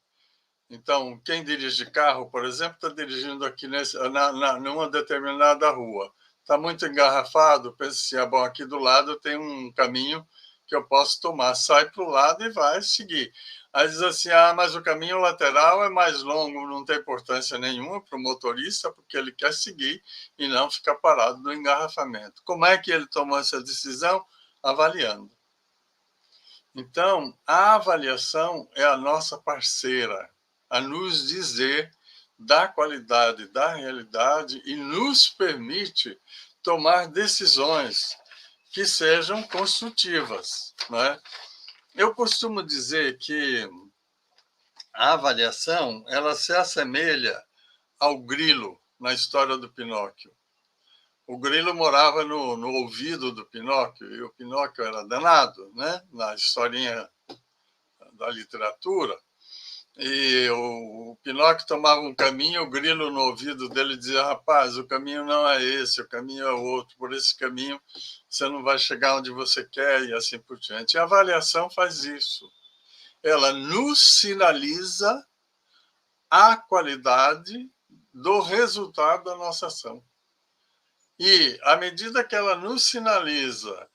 Então, quem dirige carro, por exemplo, está dirigindo aqui numa determinada rua. Está muito engarrafado, pensa assim, bom, aqui do lado tem um caminho que eu posso tomar. Sai para o lado e vai seguir. Aí diz assim, mas o caminho lateral é mais longo, não tem importância nenhuma para o motorista, porque ele quer seguir e não ficar parado no engarrafamento. Como é que ele tomou essa decisão? Avaliando. Então, a avaliação é a nossa parceira, a nos dizer da qualidade da realidade e nos permite tomar decisões que sejam construtivas, não é? Eu costumo dizer que a avaliação ela se assemelha ao grilo. na história do Pinóquio. O grilo morava no ouvido do Pinóquio, e o Pinóquio era danado, né? Na historinha da literatura. E o Pinóquio tomava um caminho, o grilo no ouvido dele dizia: rapaz, o caminho não é esse, o caminho é outro, por esse caminho você não vai chegar onde você quer, e assim por diante. E a avaliação faz isso. Ela nos sinaliza a qualidade do resultado da nossa ação. E, à medida que ela nos sinaliza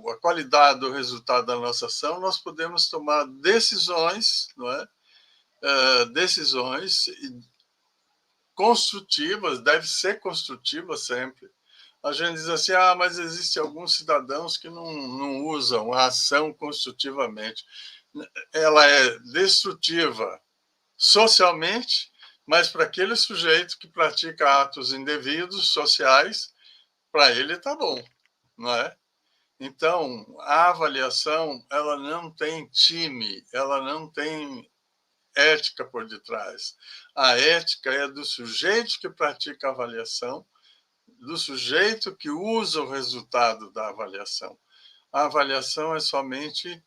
a qualidade do resultado da nossa ação, nós podemos tomar decisões, não é? Decisões construtivas, deve ser construtiva sempre. A gente diz assim, mas existem alguns cidadãos que não usam a ação construtivamente. Ela é destrutiva socialmente, mas para aquele sujeito que pratica atos indevidos, sociais, para ele está bom, não é? Então, a avaliação, ela não tem time, ela não tem ética por detrás. A ética é do sujeito que pratica a avaliação, do sujeito que usa o resultado da avaliação. A avaliação é somente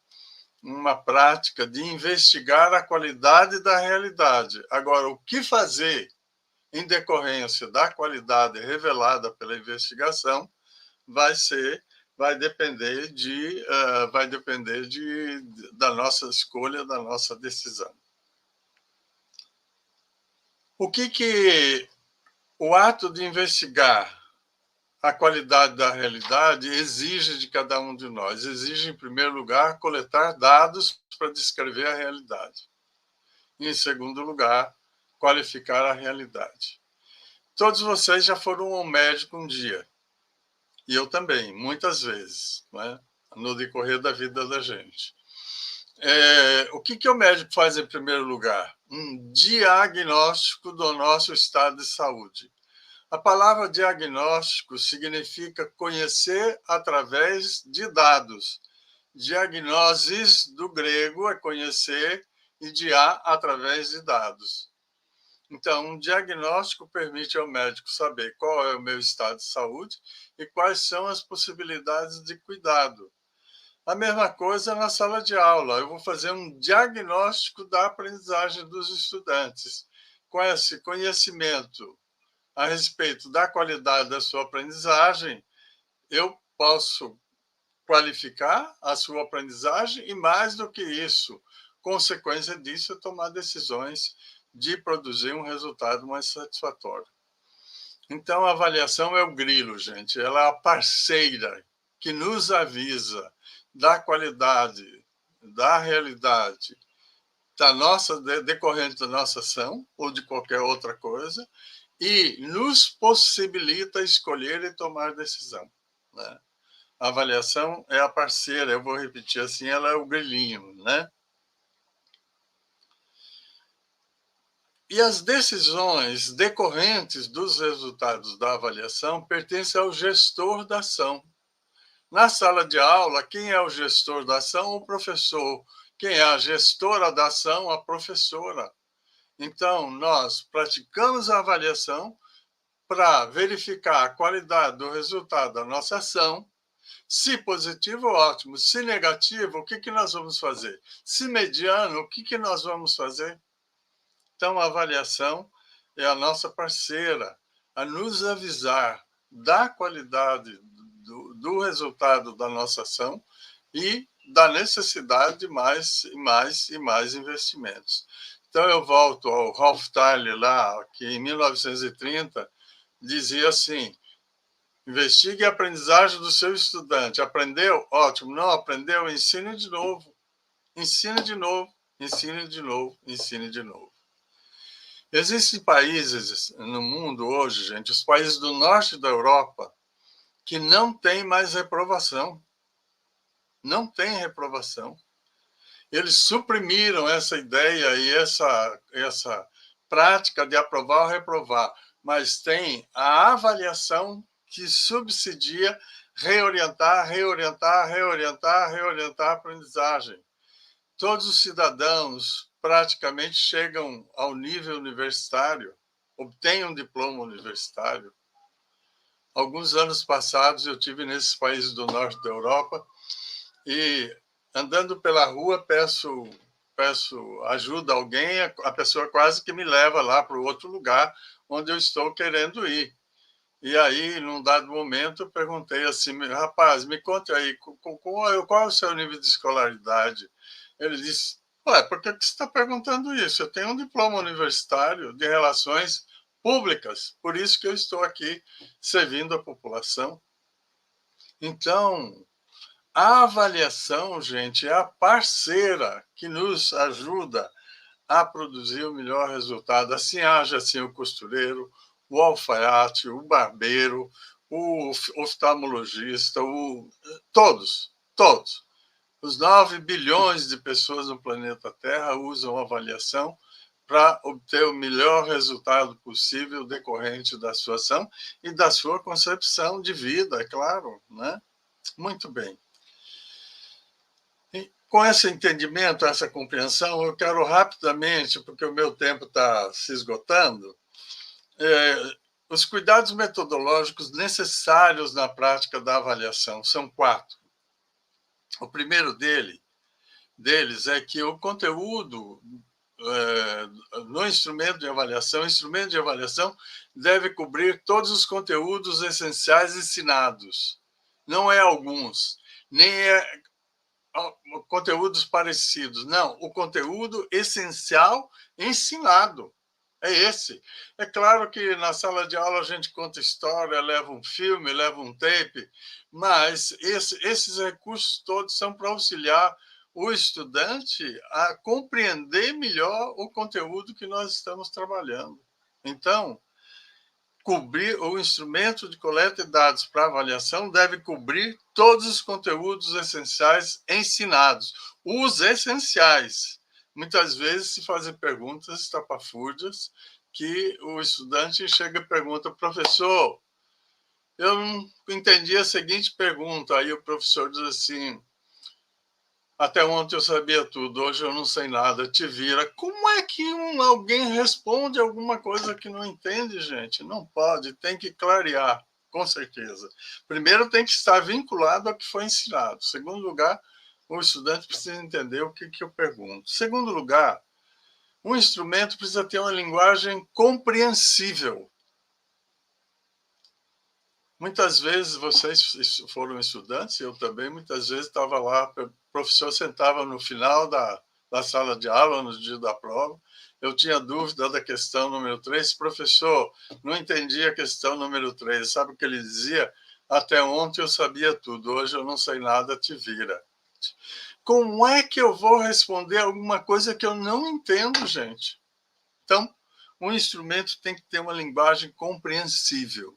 uma prática de investigar a qualidade da realidade. Agora, o que fazer em decorrência da qualidade revelada pela investigação vai depender da nossa escolha, da nossa decisão. O que o ato de investigar a qualidade da realidade exige de cada um de nós? Exige, em primeiro lugar, coletar dados para descrever a realidade. E, em segundo lugar, qualificar a realidade. Todos vocês já foram ao médico um dia. E eu também, muitas vezes, né? No decorrer da vida da gente. O que o médico faz em primeiro lugar? Um diagnóstico do nosso estado de saúde. A palavra diagnóstico significa conhecer através de dados. Diagnoses, do grego, é conhecer, e dia através de dados. Então, um diagnóstico permite ao médico saber qual é o meu estado de saúde e quais são as possibilidades de cuidado. A mesma coisa na sala de aula. Eu vou fazer um diagnóstico da aprendizagem dos estudantes. Com esse conhecimento a respeito da qualidade da sua aprendizagem, eu posso qualificar a sua aprendizagem e, mais do que isso, consequência disso, é tomar decisões de produzir um resultado mais satisfatório. Então, a avaliação é o grilo, gente. Ela é a parceira que nos avisa da qualidade, da realidade, decorrente da nossa ação ou de qualquer outra coisa, e nos possibilita escolher e tomar decisão, né? A avaliação é a parceira, eu vou repetir assim, ela é o grilinho, né? E as decisões decorrentes dos resultados da avaliação pertencem ao gestor da ação. Na sala de aula, quem é o gestor da ação? O professor. Quem é a gestora da ação? A professora. Então, nós praticamos a avaliação para verificar a qualidade do resultado da nossa ação. Se positivo, ótimo. Se negativo, o que nós vamos fazer? Se mediano, o que nós vamos fazer? Então, a avaliação é a nossa parceira a nos avisar da qualidade do resultado da nossa ação e da necessidade de mais e mais e mais investimentos. Então, eu volto ao Ralph Tyler lá, que em 1930 dizia assim: investigue a aprendizagem do seu estudante. Aprendeu? Ótimo. Não aprendeu? Ensine de novo. Ensine de novo, ensine de novo, ensine de novo. Existem países no mundo hoje, gente, os países do norte da Europa, que não têm mais reprovação. Não tem reprovação. Eles suprimiram essa ideia e essa prática de aprovar ou reprovar, mas tem a avaliação que subsidia reorientar a aprendizagem. Todos os cidadãos praticamente chegam ao nível universitário, obtém um diploma universitário. Alguns anos passados eu tive nesses países do norte da Europa e, andando pela rua, peço ajuda a alguém, a pessoa quase que me leva lá para o outro lugar onde eu estou querendo ir. E aí, num dado momento, eu perguntei assim, rapaz, me conte aí, qual é o seu nível de escolaridade? Ele disse, ué, por que você está perguntando isso? Eu tenho um diploma universitário de relações públicas, por isso que eu estou aqui servindo a população. Então, a avaliação, gente, é a parceira que nos ajuda a produzir o melhor resultado. Assim haja assim o costureiro, o alfaiate, o barbeiro, o oftalmologista, todos. Os 9 bilhões de pessoas no planeta Terra usam avaliação para obter o melhor resultado possível decorrente da sua ação e da sua concepção de vida, é claro, né? Muito bem. E com esse entendimento, essa compreensão, eu quero rapidamente, porque o meu tempo está se esgotando, os cuidados metodológicos necessários na prática da avaliação são 4. O primeiro deles é que o conteúdo no instrumento de avaliação, o instrumento de avaliação deve cobrir todos os conteúdos essenciais ensinados, não é alguns, nem é conteúdos parecidos, não, o conteúdo essencial ensinado. É esse. É claro que na sala de aula a gente conta história, leva um filme, leva um tape, mas esses recursos todos são para auxiliar o estudante a compreender melhor o conteúdo que nós estamos trabalhando. Então, cobrir o instrumento de coleta de dados para avaliação deve cobrir todos os conteúdos essenciais ensinados, os essenciais. Muitas vezes se fazem perguntas estapafúrdias que o estudante chega e pergunta, professor, eu não entendi a seguinte pergunta. Aí o professor diz assim, até ontem eu sabia tudo, hoje eu não sei nada, te vira. Como é que alguém responde alguma coisa que não entende, gente? Não pode, tem que clarear, com certeza. Primeiro, tem que estar vinculado ao que foi ensinado. Segundo lugar, o estudante precisa entender o que eu pergunto. Segundo lugar, um instrumento precisa ter uma linguagem compreensível. Muitas vezes vocês foram estudantes, eu também, muitas vezes estava lá, o professor sentava no final da sala de aula, no dia da prova, eu tinha dúvida da questão número 3, professor, não entendi a questão número 3, sabe o que ele dizia? Até ontem eu sabia tudo, hoje eu não sei nada, te vira. Como é que eu vou responder alguma coisa que eu não entendo, gente? Então, um instrumento tem que ter uma linguagem compreensível.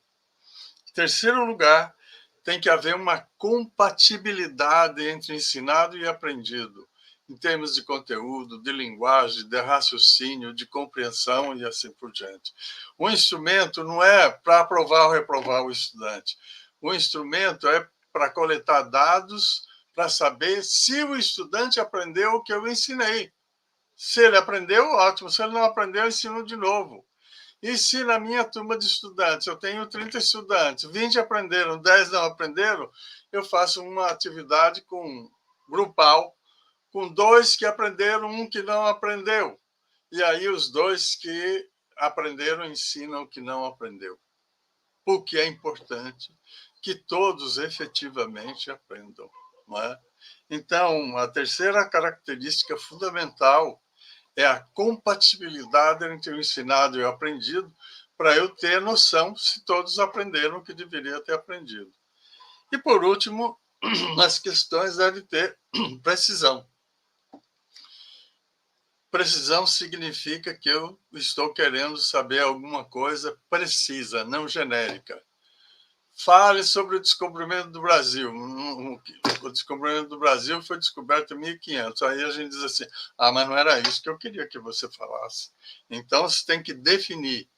Em terceiro lugar, tem que haver uma compatibilidade entre ensinado e aprendido, em termos de conteúdo, de linguagem, de raciocínio, de compreensão e assim por diante. O instrumento não é para aprovar ou reprovar o estudante. O instrumento é para coletar dados para saber se o estudante aprendeu o que eu ensinei. Se ele aprendeu, ótimo. Se ele não aprendeu, eu ensino de novo. E se na minha turma de estudantes, eu tenho 30 estudantes, 20 aprenderam, 10 não aprenderam, eu faço uma atividade grupal, com 2 que aprenderam, 1 que não aprendeu. E aí os 2 que aprenderam ensinam o que não aprendeu. Porque é importante que todos efetivamente aprendam. Não é? Então, a terceira característica fundamental é a compatibilidade entre o ensinado e o aprendido, para eu ter noção se todos aprenderam o que deveria ter aprendido. E, por último, as questões devem ter precisão. Precisão significa que eu estou querendo saber alguma coisa precisa, não genérica. Fale sobre o descobrimento do Brasil. O descobrimento do Brasil foi descoberto em 1500. Aí a gente diz assim, mas não era isso que eu queria que você falasse. Então, você tem que definir.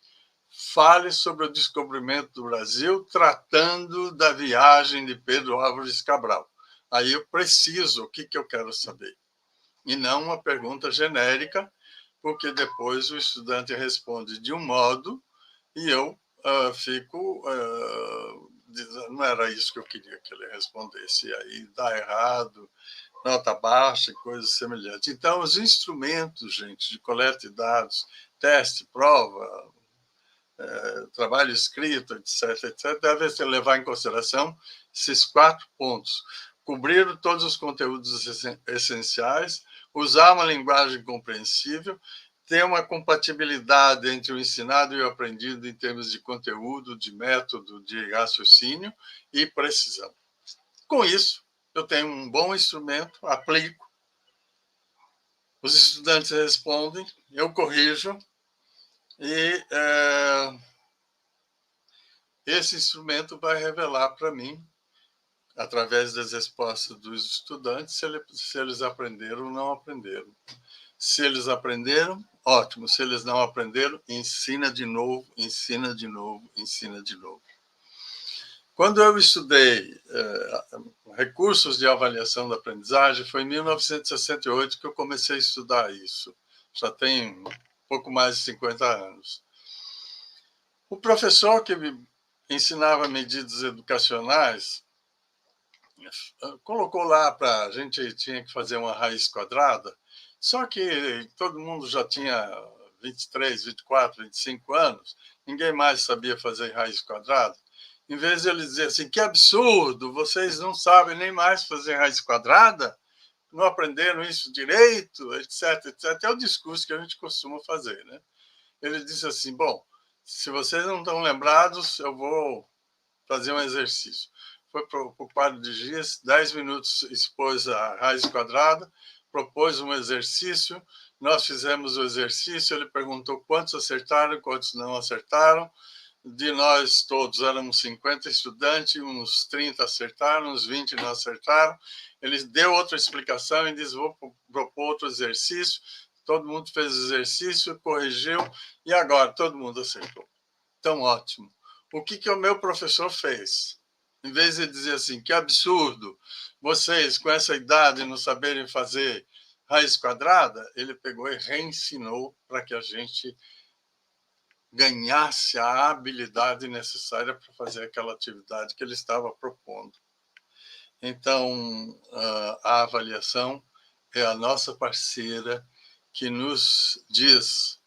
Fale sobre o descobrimento do Brasil tratando da viagem de Pedro Álvares Cabral. Aí eu preciso, o que eu quero saber? E não uma pergunta genérica, porque depois o estudante responde de um modo E eu fico dizendo, não era isso que eu queria que ele respondesse, e aí dá errado, nota baixa e coisas semelhantes. Então, os instrumentos, gente, de coleta de dados, teste, prova, trabalho escrito, etc., devem levar em consideração esses 4 pontos. Cobrir todos os conteúdos essenciais, usar uma linguagem compreensível, ter uma compatibilidade entre o ensinado e o aprendido em termos de conteúdo, de método, de raciocínio e precisão. Com isso, eu tenho um bom instrumento, aplico, os estudantes respondem, eu corrijo, e esse instrumento vai revelar para mim, através das respostas dos estudantes, se eles aprenderam ou não aprenderam. Se eles aprenderam, ótimo. Se eles não aprenderam, ensina de novo, ensina de novo, ensina de novo. Quando eu estudei recursos de avaliação da aprendizagem, foi em 1968 que eu comecei a estudar isso. Já tem um pouco mais de 50 anos. O professor que me ensinava medidas educacionais colocou lá para a gente tinha que fazer uma raiz quadrada, só que todo mundo já tinha 23, 24, 25 anos, ninguém mais sabia fazer raiz quadrada. Em vez de ele dizer assim, que absurdo, vocês não sabem nem mais fazer raiz quadrada, não aprenderam isso direito, etc, etc. É o discurso que a gente costuma fazer, né? Ele disse assim, bom, se vocês não estão lembrados, eu vou fazer um exercício. Foi para o quadro de giz, 10 minutos expôs a raiz quadrada, propôs um exercício, nós fizemos o exercício, ele perguntou quantos acertaram, quantos não acertaram. De nós todos, éramos 50 estudantes, uns 30 acertaram, uns 20 não acertaram. Ele deu outra explicação e disse, vou propor outro exercício. Todo mundo fez o exercício, corrigiu, e agora todo mundo acertou. Então, ótimo. O que o meu professor fez? Em vez de dizer assim, que absurdo, vocês com essa idade não saberem fazer raiz quadrada, ele pegou e reensinou para que a gente ganhasse a habilidade necessária para fazer aquela atividade que ele estava propondo. Então, a avaliação é a nossa parceira que nos diz,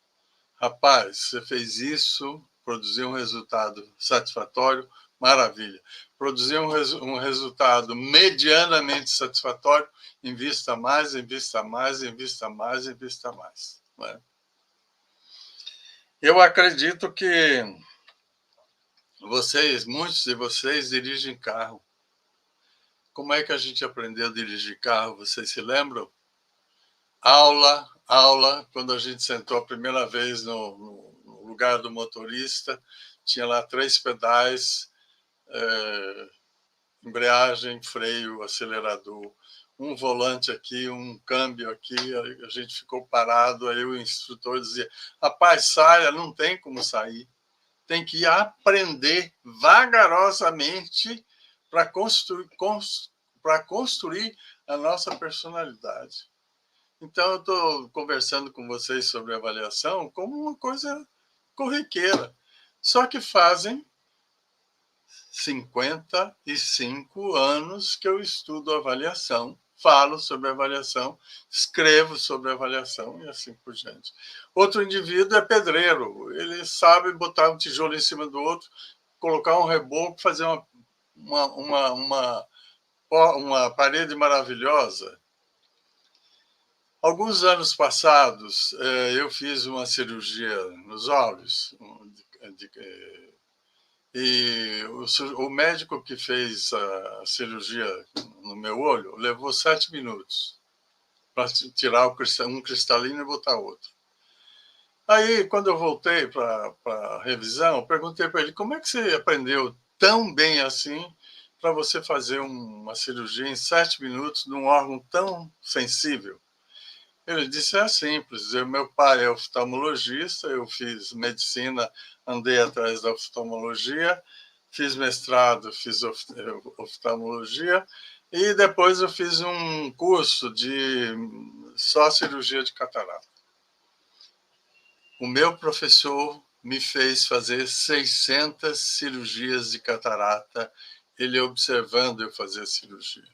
rapaz, você fez isso, produziu um resultado satisfatório, maravilha. Produzir um resultado medianamente satisfatório, invista mais, invista mais, invista mais, invista mais. Não é? Eu acredito que muitos de vocês dirigem carro. Como é que a gente aprendeu a dirigir carro? Vocês se lembram? Aula, quando a gente sentou a primeira vez no lugar do motorista, tinha lá 3 pedais, embreagem, freio, acelerador, um volante aqui, um câmbio aqui, a gente ficou parado, aí o instrutor dizia, rapaz, saia, não tem como sair, tem que aprender vagarosamente para construir a nossa personalidade. Então, eu estou conversando com vocês sobre avaliação como uma coisa corriqueira, só que fazem 55 anos que eu estudo avaliação, falo sobre avaliação, escrevo sobre avaliação e assim por diante. Outro indivíduo é pedreiro, ele sabe botar um tijolo em cima do outro, colocar um reboco, fazer uma parede maravilhosa. Alguns anos passados, eu fiz uma cirurgia nos olhos, e o médico que fez a cirurgia no meu olho levou 7 minutos para tirar um cristalino e botar outro. Aí, quando eu voltei para a revisão, eu perguntei para ele, como é que você aprendeu tão bem assim para você fazer uma cirurgia em 7 minutos num órgão tão sensível? Ele disse, é simples, meu pai é oftalmologista, eu fiz medicina, andei atrás da oftalmologia, fiz mestrado, fiz oftalmologia, e depois eu fiz um curso de só cirurgia de catarata. O meu professor me fez fazer 600 cirurgias de catarata, ele observando eu fazer a cirurgia.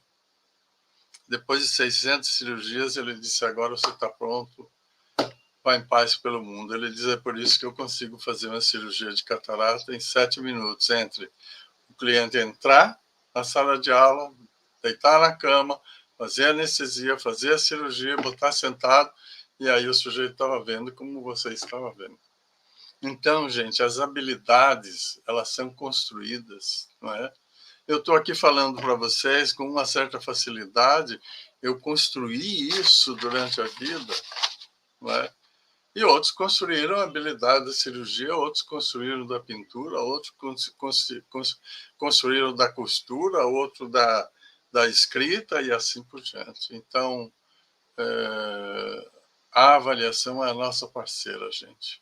Depois de 600 cirurgias, ele disse, agora você está pronto, vá em paz pelo mundo. Ele diz, é por isso que eu consigo fazer uma cirurgia de catarata em 7 minutos, entre o cliente entrar na sala de aula, deitar na cama, fazer anestesia, fazer a cirurgia, botar sentado, e aí o sujeito estava vendo como você estava vendo. Então, gente, as habilidades, elas são construídas, não é? Eu estou aqui falando para vocês com uma certa facilidade, eu construí isso durante a vida, não é? E outros construíram a habilidade da cirurgia, outros construíram da pintura, outros construíram da costura, outros da escrita e assim por diante. Então, a avaliação é a nossa parceira, gente.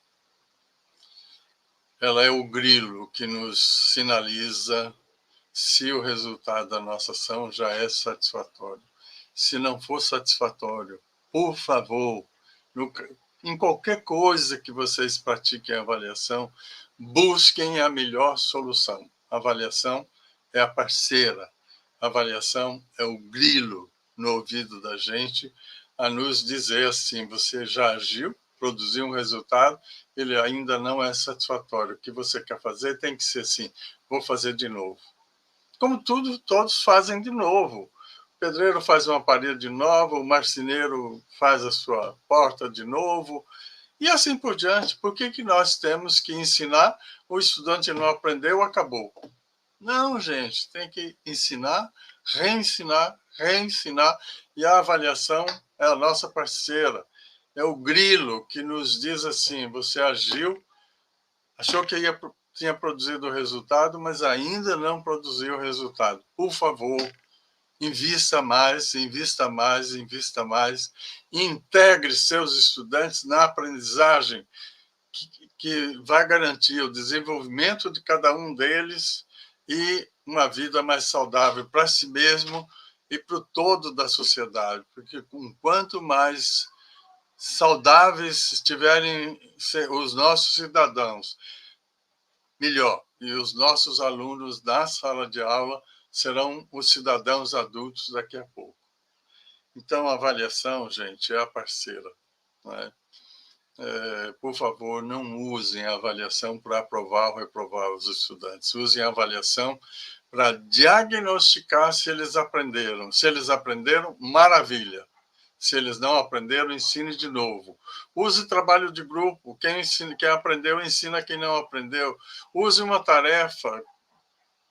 Ela é o grilo que nos sinaliza se o resultado da nossa ação já é satisfatório. Se não for satisfatório, por favor, em qualquer coisa que vocês pratiquem a avaliação, busquem a melhor solução. A avaliação é a parceira. A avaliação é o grilo no ouvido da gente a nos dizer assim, você já agiu, produziu um resultado, ele ainda não é satisfatório. O que você quer fazer tem que ser assim, vou fazer de novo. Como tudo, todos fazem de novo. O pedreiro faz uma parede nova, o marceneiro faz a sua porta de novo, e assim por diante. Por que nós temos que ensinar? O estudante não aprendeu, acabou. Não, gente, tem que ensinar, reensinar, e a avaliação é a nossa parceira. É o grilo que nos diz assim, você agiu, achou que tinha produzido o resultado, mas ainda não produziu o resultado. Por favor, invista mais, invista mais, invista mais. Integre seus estudantes na aprendizagem que vai garantir o desenvolvimento de cada um deles e uma vida mais saudável para si mesmo e para o todo da sociedade. Porque quanto mais saudáveis estiverem os nossos cidadãos, melhor. E os nossos alunos na sala de aula serão os cidadãos adultos daqui a pouco. Então, a avaliação, gente, é a parceira. Não é? Por favor, não usem a avaliação para aprovar ou reprovar os estudantes. Usem a avaliação para diagnosticar se eles aprenderam. Se eles aprenderam, maravilha. Se eles não aprenderam, ensine de novo. Use trabalho de grupo. Quem aprendeu, ensina quem não aprendeu. Use uma tarefa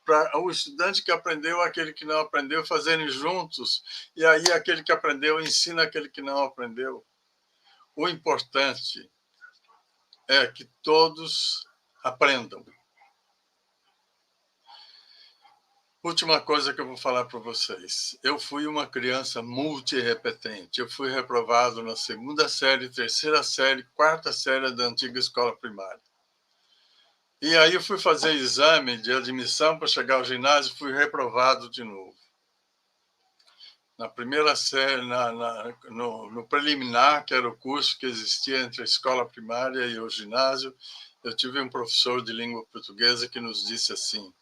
para o estudante que aprendeu, aquele que não aprendeu, fazerem juntos. E aí, aquele que aprendeu, ensina aquele que não aprendeu. O importante é que todos aprendam. Última coisa que eu vou falar para vocês. Eu fui uma criança multirrepetente. Eu fui reprovado na 2ª série, 3ª série, 4ª série da antiga escola primária. E aí eu fui fazer exame de admissão para chegar ao ginásio, fui reprovado de novo. Na primeira série, no preliminar, que era o curso que existia entre a escola primária e o ginásio, eu tive um professor de língua portuguesa que nos disse assim,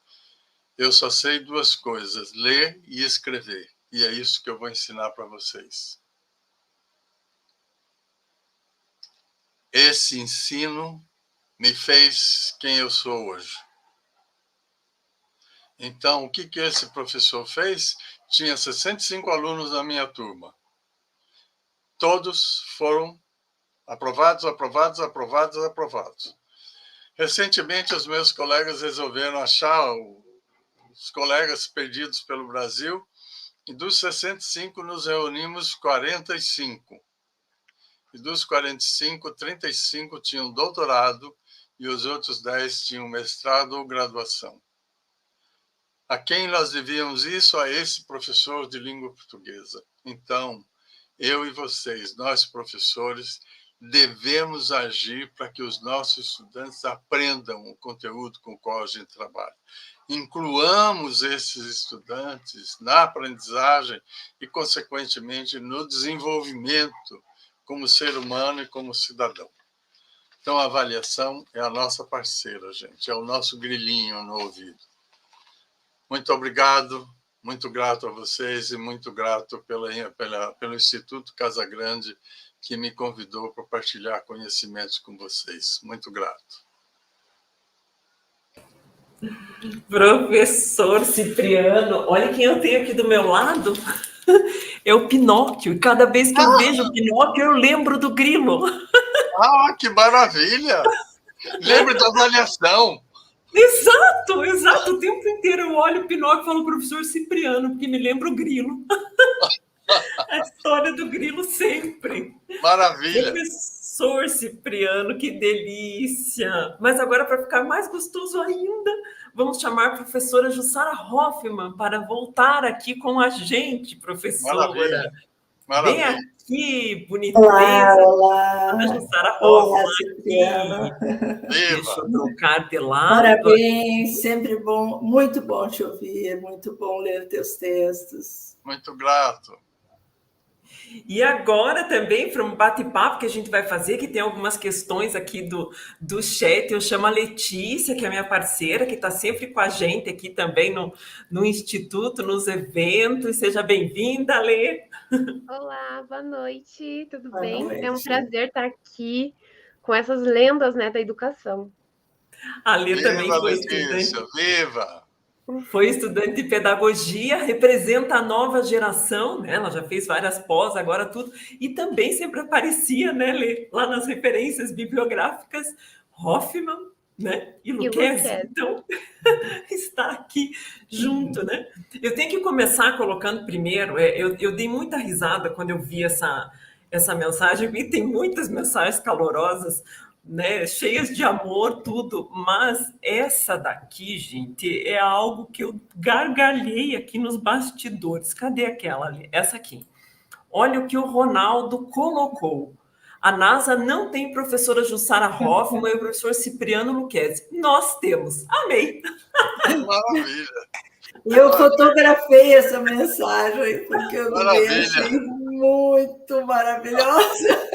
eu só sei 2 coisas, ler e escrever. E é isso que eu vou ensinar para vocês. Esse ensino me fez quem eu sou hoje. Então, o que esse professor fez? Tinha 65 alunos na minha turma. Todos foram aprovados. Recentemente, os meus colegas resolveram achar os colegas perdidos pelo Brasil, e dos 65 nos reunimos 45. E dos 45, 35 tinham doutorado e os outros 10 tinham mestrado ou graduação. A quem nós devíamos isso? A esse professor de língua portuguesa. Então, eu e vocês, nós professores, devemos agir para que os nossos estudantes aprendam o conteúdo com o qual a gente trabalha. Incluamos esses estudantes na aprendizagem e, consequentemente, no desenvolvimento como ser humano e como cidadão. Então, a avaliação é a nossa parceira, gente, é o nosso grilinho no ouvido. Muito obrigado, muito grato a vocês e muito grato pelo Instituto Casa Grande, que me convidou para partilhar conhecimentos com vocês. Muito grato. Professor Cipriano, olha quem eu tenho aqui do meu lado. É o Pinóquio. E cada vez que eu vejo o Pinóquio, eu lembro do grilo. Ah, que maravilha! Lembre da avaliação. Exato, exato. O tempo inteiro eu olho o Pinóquio e falo professor Cipriano, porque me lembra o grilo. A história do grilo sempre. Maravilha. Professor Cipriano, que delícia! Mas agora, para ficar mais gostoso ainda, vamos chamar a professora Jussara Hoffmann para voltar aqui com a gente, professora. Maravilha. Vem Maravilha. aqui, boniteza. Olá, Jussara olá, Hoffmann Cipriano. aqui. Deixa eu Viva! trocar de lado. Parabéns, sempre bom, muito bom te ouvir, muito bom ler teus textos. Muito grato. E agora também, para um bate-papo que a gente vai fazer, que tem algumas questões aqui do chat, eu chamo a Letícia, que é minha parceira, que está sempre com a gente aqui também no Instituto, nos eventos. Seja bem-vinda, Lê. Olá, boa noite, tudo Boa bem? noite. É um prazer estar aqui com essas lendas, né, da educação. A Lê também Viva, foi Letícia! estudante. Viva! Foi estudante de pedagogia, representa a nova geração, né? Ela já fez várias pós, agora tudo, e também sempre aparecia, né, Lê, lá nas referências bibliográficas, Hoffmann, né, e Lucchesi. Então, está aqui junto, né? Eu tenho que começar colocando primeiro, eu dei muita risada quando eu vi essa mensagem, e tem muitas mensagens calorosas, né, cheias de amor, tudo, mas essa daqui, gente, é algo que eu gargalhei aqui nos bastidores. Cadê aquela ali? Essa aqui. Olha o que o Ronaldo colocou. A NASA não tem professora Jussara Hoffmann e o professor Cipriano Lucchesi. Nós temos. Amei. Maravilha! Eu fotografei essa mensagem porque eu Maravilha. achei muito maravilhosa.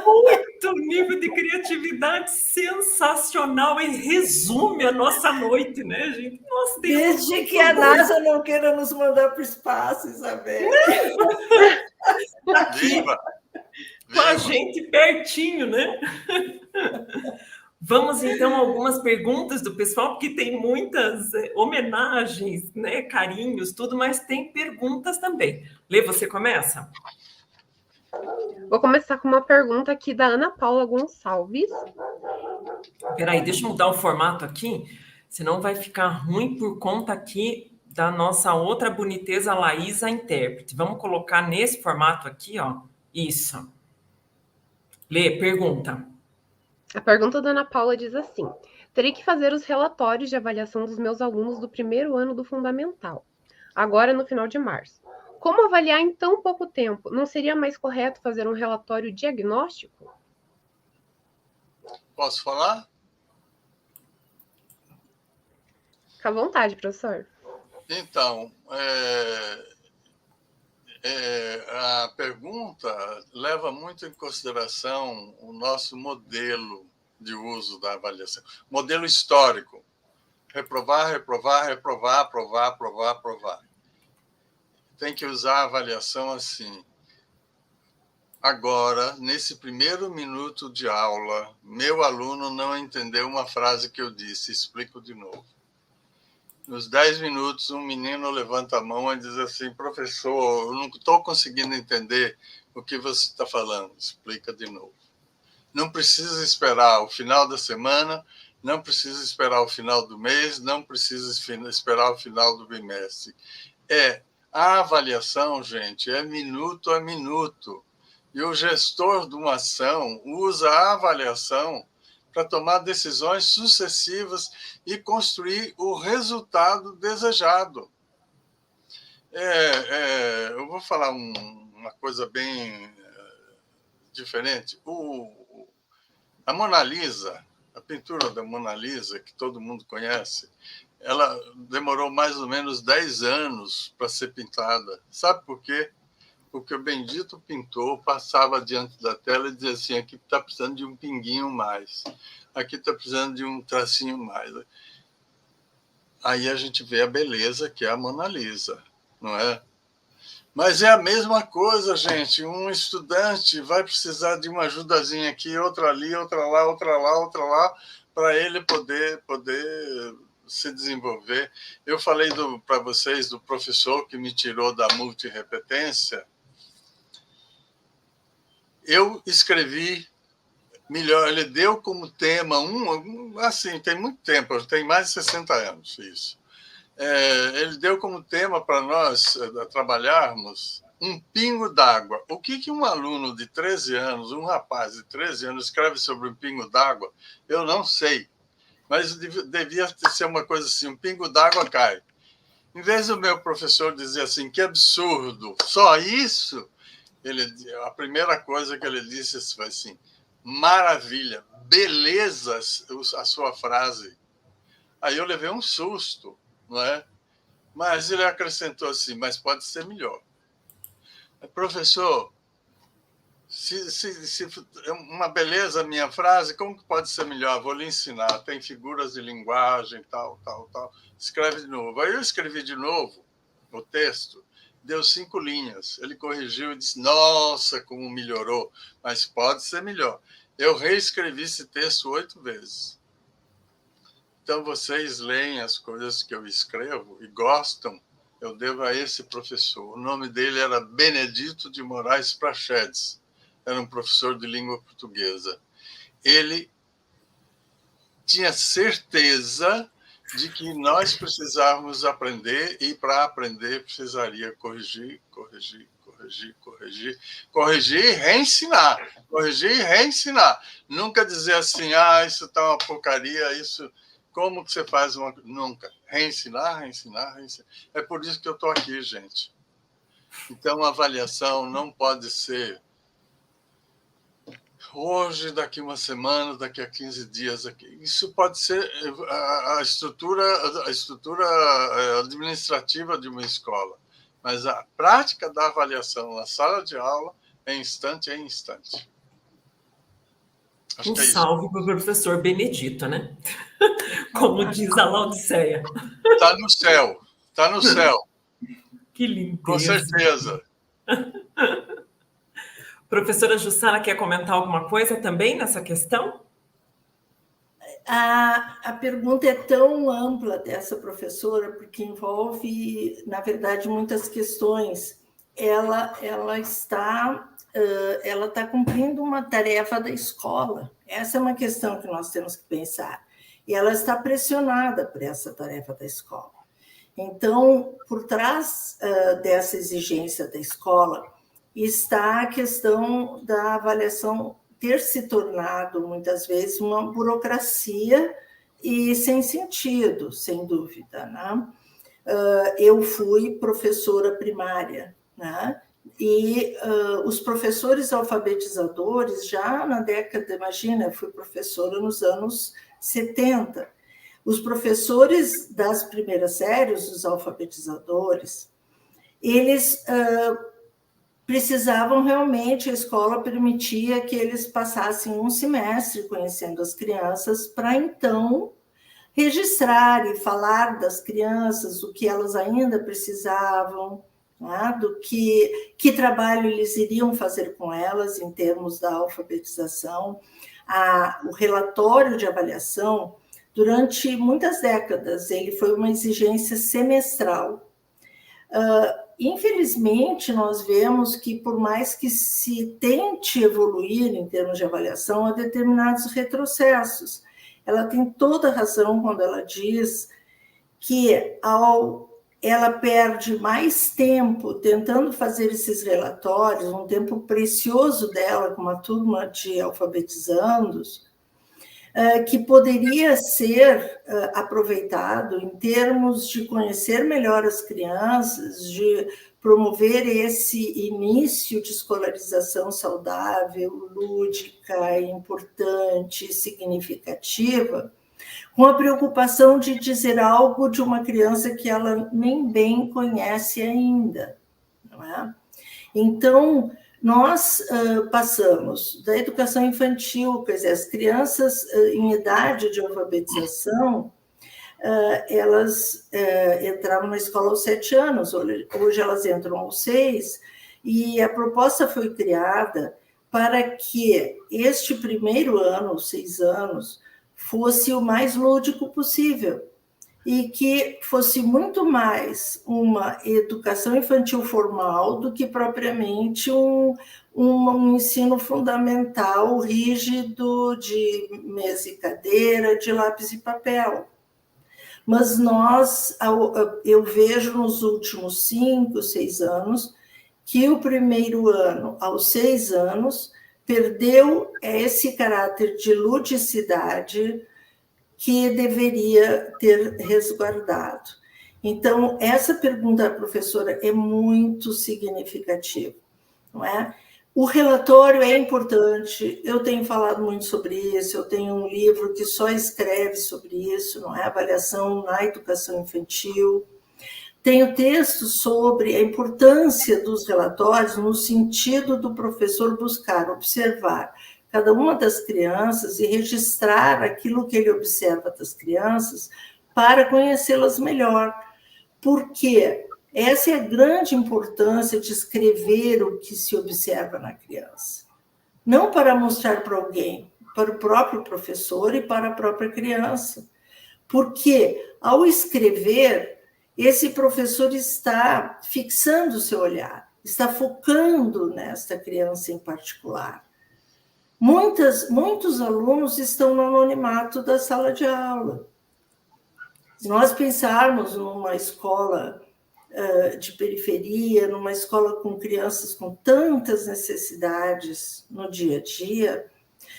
Muito nível de criatividade sensacional e resume a nossa noite, né, gente? Nós temos Desde que a NASA não queira nos mandar para o espaço, Isabel. aqui Viva! com a Viva! gente pertinho, né? Vamos então a algumas perguntas do pessoal, porque tem muitas homenagens, né, carinhos, tudo, mas tem perguntas também. Lê, você começa? Vou começar com uma pergunta aqui da Ana Paula Gonçalves. Peraí, deixa eu mudar o formato aqui, senão vai ficar ruim por conta aqui da nossa outra boniteza, Laísa, intérprete. Vamos colocar nesse formato aqui, ó. Isso. Lê, pergunta. A pergunta da Ana Paula diz assim: terei que fazer os relatórios de avaliação dos meus alunos do primeiro ano do Fundamental, agora no final de março. Como avaliar em tão pouco tempo? Não seria mais correto fazer um relatório diagnóstico? Posso falar? Fica à vontade, professor. Então, a pergunta leva muito em consideração o nosso modelo de uso da avaliação. Modelo histórico. Reprovar, reprovar, reprovar, aprovar, aprovar, aprovar. Tem que usar a avaliação assim. Agora, nesse primeiro minuto de aula, meu aluno não entendeu uma frase que eu disse. Explico de novo. Nos 10 minutos, um menino levanta a mão e diz assim: professor, eu não estou conseguindo entender o que você está falando. Explica de novo. Não precisa esperar o final da semana, não precisa esperar o final do mês, não precisa esperar o final do bimestre. A avaliação, gente, é minuto a minuto. E o gestor de uma ação usa a avaliação para tomar decisões sucessivas e construir o resultado desejado. Eu vou falar uma coisa bem diferente. A Mona Lisa, a pintura da Mona Lisa, que todo mundo conhece, ela demorou mais ou menos 10 anos para ser pintada. Sabe por quê? porque o bendito pintor passava diante da tela e dizia assim, aqui está precisando de um pinguinho mais, aqui está precisando de um tracinho mais. Aí a gente vê a beleza que é a Mona Lisa, não é? Mas é a mesma coisa, gente. Um estudante vai precisar de uma ajudazinha aqui, outra ali, outra lá, outra lá, outra lá, para ele poder se desenvolver. Eu falei para vocês do professor que me tirou da multirrepetência. Eu escrevi melhor, ele deu como tema, assim, tem muito tempo, tem mais de 60 anos isso. Ele deu como tema para nós trabalharmos um pingo d'água. O que um aluno de 13 anos, um rapaz de 13 anos, escreve sobre um pingo d'água, eu não sei. Mas devia ser uma coisa assim, um pingo d'água cai. Em vez do meu professor dizer assim, que absurdo, só isso, a primeira coisa que ele disse foi assim, maravilha, beleza a sua frase. Aí eu levei um susto, não é? Mas ele acrescentou assim, mas pode ser melhor. Professor, se é uma beleza a minha frase, como que pode ser melhor? Vou lhe ensinar, tem figuras de linguagem, tal. Escreve de novo. Aí eu escrevi de novo o texto, deu 5 linhas. Ele corrigiu e disse, nossa, como melhorou, mas pode ser melhor. Eu reescrevi esse texto 8 vezes. Então, vocês leem as coisas que eu escrevo e gostam, eu devo a esse professor. O nome dele era Benedito de Moraes Prachedes. Era um professor de língua portuguesa. Ele tinha certeza de que nós precisávamos aprender e, para aprender, precisaria corrigir e reensinar. Corrigir e reensinar. Nunca dizer assim, isso está uma porcaria, isso... Como que você faz uma... Nunca. Reensinar. É por isso que eu estou aqui, gente. Então, a avaliação não pode ser hoje, daqui uma semana, daqui a 15 dias. Isso pode ser a estrutura administrativa de uma escola. Mas a prática da avaliação na sala de aula é instante em instante. Um salve para o professor Benedito, né? Como diz a Laodiceia. Está no céu. Está no céu. Que lindo. Com certeza. Professora Jussara, quer comentar alguma coisa também nessa questão? A pergunta é tão ampla dessa professora, porque envolve, na verdade, muitas questões. Ela está cumprindo uma tarefa da escola. Essa é uma questão que nós temos que pensar. E ela está pressionada por essa tarefa da escola. Então, por trás dessa exigência da escola, está a questão da avaliação ter se tornado, muitas vezes, uma burocracia e sem sentido, sem dúvida, né? Eu fui professora primária, né? E os professores alfabetizadores, já na década, imagina, eu fui professora nos anos 70, os professores das primeiras séries, os alfabetizadores, eles precisavam realmente, a escola permitia que eles passassem um semestre conhecendo as crianças para então registrar e falar das crianças, o que elas ainda precisavam, né, do que trabalho eles iriam fazer com elas em termos da alfabetização. O relatório de avaliação, durante muitas décadas, ele foi uma exigência semestral. Infelizmente, nós vemos que, por mais que se tente evoluir em termos de avaliação, há determinados retrocessos. Ela tem toda a razão quando ela diz que ela perde mais tempo tentando fazer esses relatórios, um tempo precioso dela com uma turma de alfabetizandos, que poderia ser aproveitado em termos de conhecer melhor as crianças, de promover esse início de escolarização saudável, lúdica, importante, significativa, com a preocupação de dizer algo de uma criança que ela nem bem conhece ainda, não é? Então, nós passamos da educação infantil, quer dizer, as crianças em idade de alfabetização, elas entravam na escola aos 7 anos, hoje elas entram aos 6, e a proposta foi criada para que este primeiro ano, os 6 anos, fosse o mais lúdico possível, e que fosse muito mais uma educação infantil formal do que propriamente um ensino fundamental rígido de mesa e cadeira, de lápis e papel. Mas eu vejo nos últimos 5, 6 anos que o primeiro ano, aos 6 anos, perdeu esse caráter de ludicidade que deveria ter resguardado. Então, essa pergunta da professora é muito significativa, não é? O relatório é importante, eu tenho falado muito sobre isso, eu tenho um livro que só escreve sobre isso, não é? Avaliação na educação infantil. Tenho textos sobre a importância dos relatórios no sentido do professor buscar observar cada uma das crianças e registrar aquilo que ele observa das crianças para conhecê-las melhor. Porque essa é a grande importância de escrever o que se observa na criança. Não para mostrar para alguém, para o próprio professor e para a própria criança. Porque, ao escrever, esse professor está fixando o seu olhar, está focando nesta criança em particular. Muitos alunos estão no anonimato da sala de aula. Se nós pensarmos numa escola de periferia, numa escola com crianças com tantas necessidades no dia a dia,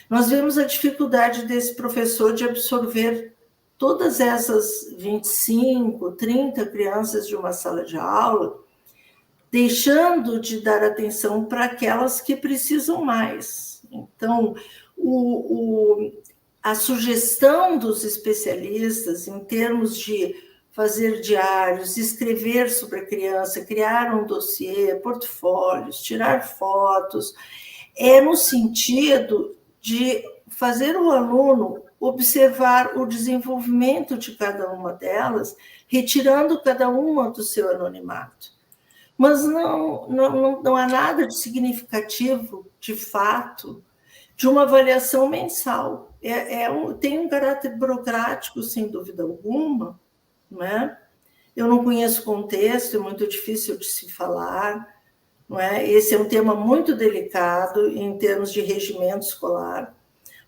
nós vemos a dificuldade desse professor de absorver todas essas 25, 30 crianças de uma sala de aula, deixando de dar atenção para aquelas que precisam mais. Então, a sugestão dos especialistas em termos de fazer diários, escrever sobre a criança, criar um dossiê, portfólios, tirar fotos, é no sentido de fazer o aluno observar o desenvolvimento de cada uma delas, retirando cada uma do seu anonimato. Mas não há nada de significativo, de fato, de uma avaliação mensal. Tem um caráter burocrático, sem dúvida alguma, não é? Eu não conheço o contexto, é muito difícil de se falar, não é? Esse é um tema muito delicado em termos de regimento escolar,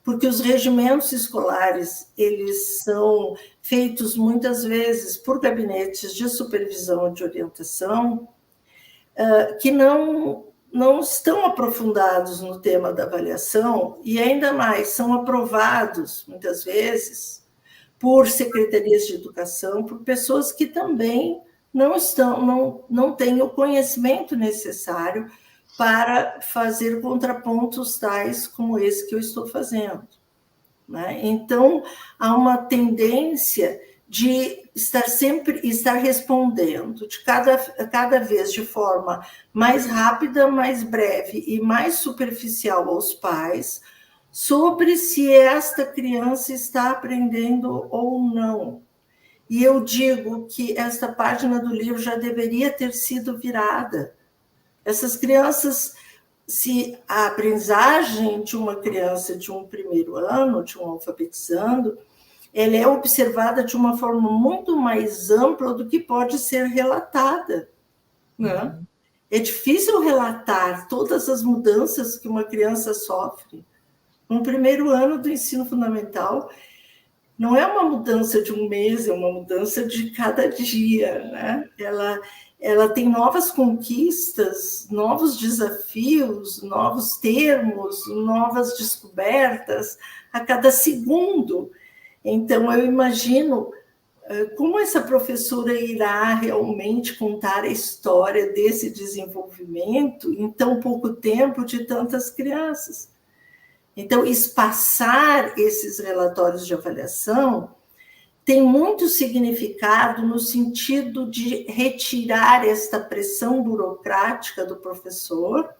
porque os regimentos escolares, eles são feitos muitas vezes por gabinetes de supervisão e de orientação, que não estão aprofundados no tema da avaliação e, ainda mais, são aprovados, muitas vezes, por secretarias de educação, por pessoas que também não têm o conhecimento necessário para fazer contrapontos tais como esse que eu estou fazendo, né? Então, há uma tendência de estar respondendo de cada vez de forma mais rápida, mais breve e mais superficial aos pais sobre se esta criança está aprendendo ou não. E eu digo que esta página do livro já deveria ter sido virada. Essas crianças, se a aprendizagem de uma criança de um primeiro ano, de um alfabetizando, ela é observada de uma forma muito mais ampla do que pode ser relatada, né? É difícil relatar todas as mudanças que uma criança sofre. No primeiro ano do ensino fundamental, não é uma mudança de um mês, é uma mudança de cada dia, né? Ela tem novas conquistas, novos desafios, novos termos, novas descobertas a cada segundo. Então, eu imagino como essa professora irá realmente contar a história desse desenvolvimento em tão pouco tempo de tantas crianças. Então, espaçar esses relatórios de avaliação tem muito significado no sentido de retirar esta pressão burocrática do professor,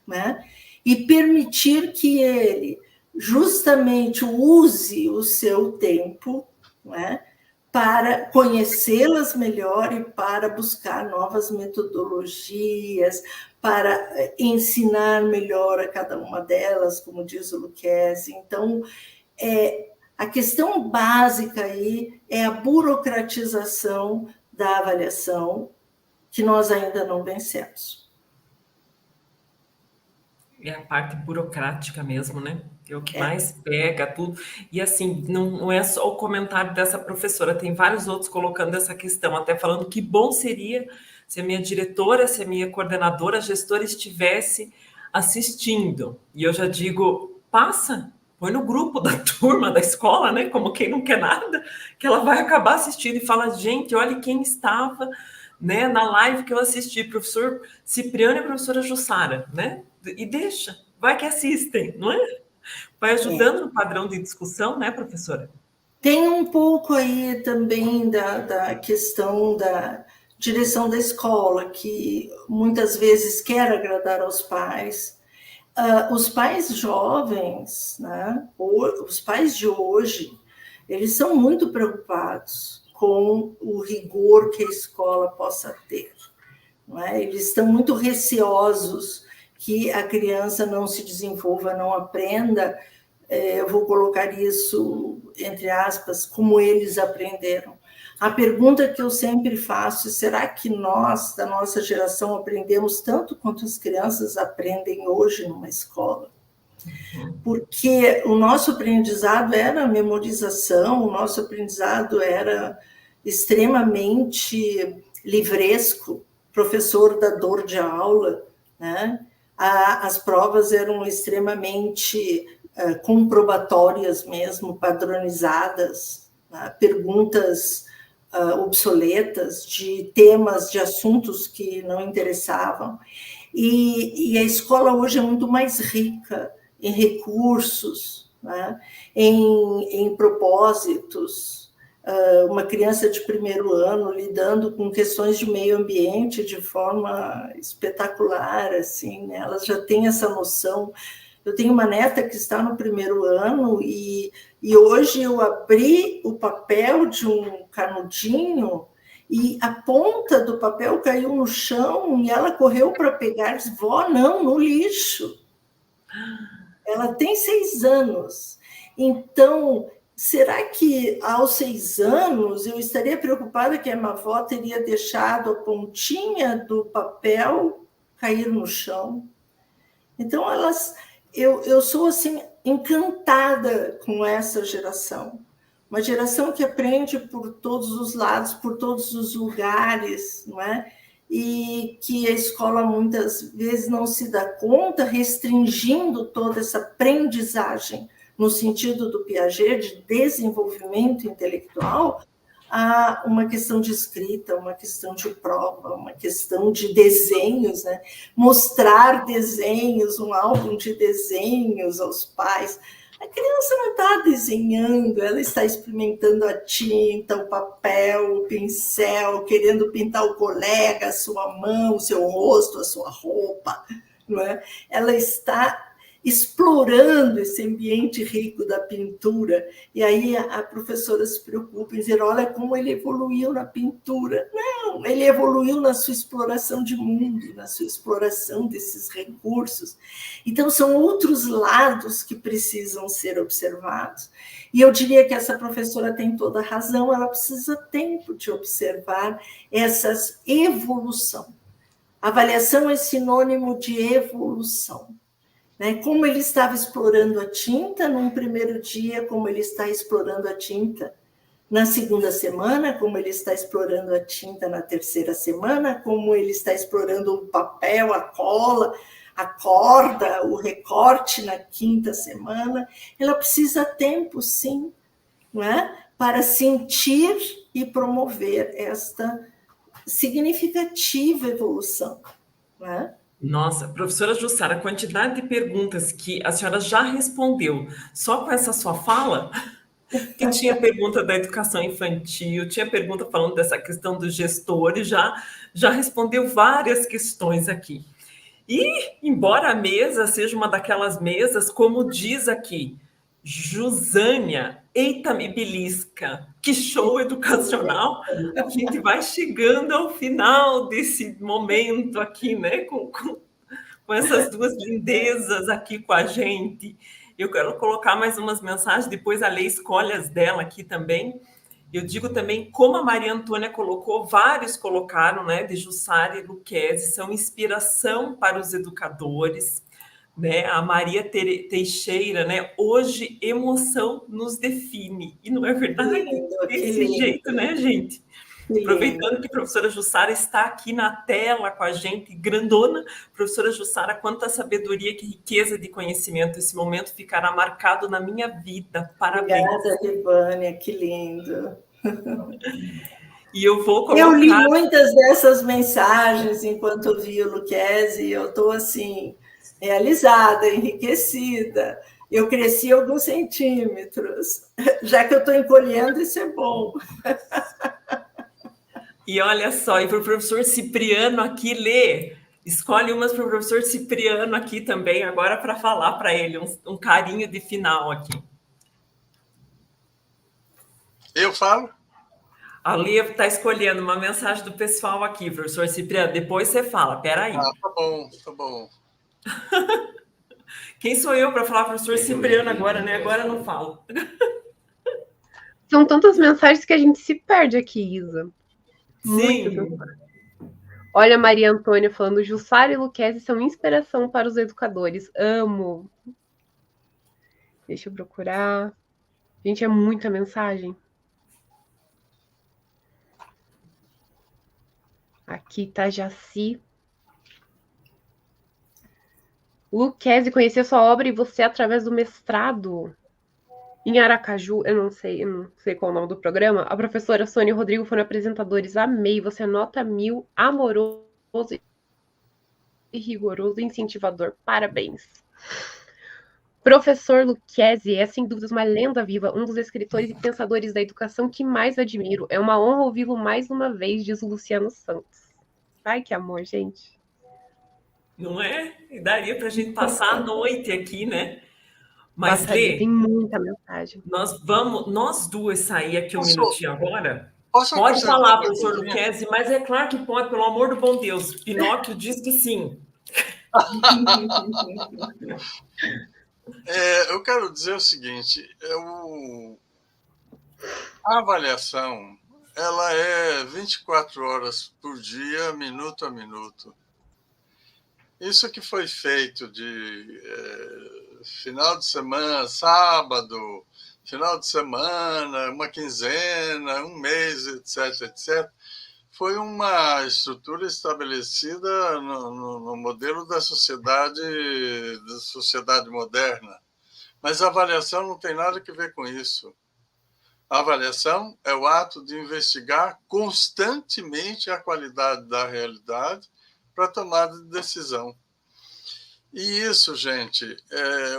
né? E permitir que ele justamente use o seu tempo, né, para conhecê-las melhor e para buscar novas metodologias, para ensinar melhor a cada uma delas, como diz o Lucchesi. Então, a questão básica aí é a burocratização da avaliação, que nós ainda não vencemos. É a parte burocrática mesmo, né? É o que mais pega tudo. E assim, não é só o comentário dessa professora, tem vários outros colocando essa questão, até falando que bom seria se a minha diretora, se a minha coordenadora, a gestora estivesse assistindo. E eu já digo, passa, põe no grupo da turma, da escola, né? Como quem não quer nada, que ela vai acabar assistindo e fala, gente, olha quem estava, né, na live que eu assisti, professor Cipriano e a professora Jussara, né? E deixa, vai que assistem, não é? Vai ajudando no padrão de discussão, né, professora? Tem um pouco aí também da questão da direção da escola, que muitas vezes quer agradar aos pais. Os pais jovens, né, os pais de hoje, eles são muito preocupados com o rigor que a escola possa ter. Não é? Eles estão muito receosos que a criança não se desenvolva, não aprenda, eu vou colocar isso, entre aspas, como eles aprenderam. A pergunta que eu sempre faço é, será que nós, da nossa geração, aprendemos tanto quanto as crianças aprendem hoje numa escola? Porque o nosso aprendizado era memorização, o nosso aprendizado era extremamente livresco, professor da dor de aula, né? As provas eram extremamente comprobatórias mesmo, padronizadas, né? Perguntas obsoletas de temas, de assuntos que não interessavam. E a escola hoje é muito mais rica em recursos, né? em propósitos. Uma criança de primeiro ano lidando com questões de meio ambiente de forma espetacular, assim, né? Elas já têm essa noção. Eu tenho uma neta que está no primeiro ano e hoje eu abri o papel de um canudinho e a ponta do papel caiu no chão e ela correu para pegar e disse, vó, não, no lixo. Ela tem 6 anos. Então, será que aos 6 anos eu estaria preocupada que a minha avó teria deixado a pontinha do papel cair no chão? Então, eu sou assim encantada com essa geração. Uma geração que aprende por todos os lados, por todos os lugares, não é? E que a escola muitas vezes não se dá conta, restringindo toda essa aprendizagem no sentido do Piaget, de desenvolvimento intelectual, a uma questão de escrita, uma questão de prova, uma questão de desenhos, né? Mostrar desenhos, um álbum de desenhos aos pais. A criança não está desenhando, ela está experimentando a tinta, o papel, o pincel, querendo pintar o colega, a sua mão, o seu rosto, a sua roupa, não é? Ela está explorando esse ambiente rico da pintura, e aí a professora se preocupa em dizer, olha como ele evoluiu na pintura. Não, ele evoluiu na sua exploração de mundo, na sua exploração desses recursos. Então, são outros lados que precisam ser observados. E eu diria que essa professora tem toda a razão, ela precisa tempo de observar essas evolução. Avaliação é sinônimo de evolução. Como ele estava explorando a tinta num primeiro dia, como ele está explorando a tinta na segunda semana, como ele está explorando a tinta na terceira semana, como ele está explorando o papel, a cola, a corda, o recorte na quinta semana. Ela precisa tempo, sim, não é? Para sentir e promover esta significativa evolução, não é? Nossa, professora Jussara, a quantidade de perguntas que a senhora já respondeu só com essa sua fala que tinha pergunta da educação infantil, tinha pergunta falando dessa questão do gestor, e já respondeu várias questões aqui. E, embora a mesa seja uma daquelas mesas, como diz aqui, Jusânia, eita me belisca, que show educacional! A gente vai chegando ao final desse momento aqui, né? Com essas duas lindezas aqui com a gente. Eu quero colocar mais umas mensagens, depois a Lei escolhe as dela aqui também. Eu digo também, como a Maria Antônia colocou, vários colocaram, né, de Jussara e Lucchesi, são inspiração para os educadores, né? A Maria Teixeira, né, hoje emoção nos define, e não é verdade? Lindo, Desse jeito, né, gente? Aproveitando que a professora Jussara está aqui na tela com a gente, grandona. Professora Jussara, quanta sabedoria, que riqueza de conhecimento. Esse momento ficará marcado na minha vida. Parabéns. Obrigada, Rivânia, que lindo. E eu vou colocar... Eu li muitas dessas mensagens enquanto vi o Lucchesi, e eu estou, assim, realizada, enriquecida. Eu cresci alguns centímetros. Já que eu estou encolhendo, isso é bom. E olha só, e para o professor Cipriano aqui ler, escolhe umas para o professor Cipriano aqui também, agora para falar para ele, um carinho de final aqui. Eu falo? A Lê está escolhendo uma mensagem do pessoal aqui, professor Cipriano, depois você fala, peraí. Tá bom, tá bom. Quem sou eu para falar professor Cipriano agora, né? Agora eu não falo. São tantas mensagens que a gente se perde aqui, Isa. Sim. Olha a Maria Antônia falando, Jussara e Lucchesi são inspiração para os educadores. Amo. Deixa eu procurar. Gente, é muita mensagem. Aqui tá Jaci. Lucchesi conheceu sua obra e você através do mestrado em Aracaju. Eu não sei qual é o nome do programa. A professora Sônia e o Rodrigo foram apresentadores. Amei. Você é nota 1000, amoroso e rigoroso, incentivador. Parabéns. Professor Lucchesi é, sem dúvidas, uma lenda viva, um dos escritores e pensadores da educação que mais admiro. É uma honra ouvi-lo mais uma vez, diz o Luciano Santos. Ai, que amor, gente. Não é? E daria para a gente passar a noite aqui, né? Mas, Lê, tem muita mensagem. Nós duas sair aqui um minutinho agora. Pode falar, professor Lucchesi, mas é claro que pode, pelo amor do bom Deus. Pinóquio diz que sim. Eu quero dizer o seguinte, a avaliação ela é 24 horas por dia, minuto a minuto. Isso que foi feito de final de semana, sábado, final de semana, uma quinzena, um mês, etc., etc., foi uma estrutura estabelecida no modelo da sociedade moderna. Mas a avaliação não tem nada a ver com isso. A avaliação é o ato de investigar constantemente a qualidade da realidade para tomada de decisão. E isso, gente,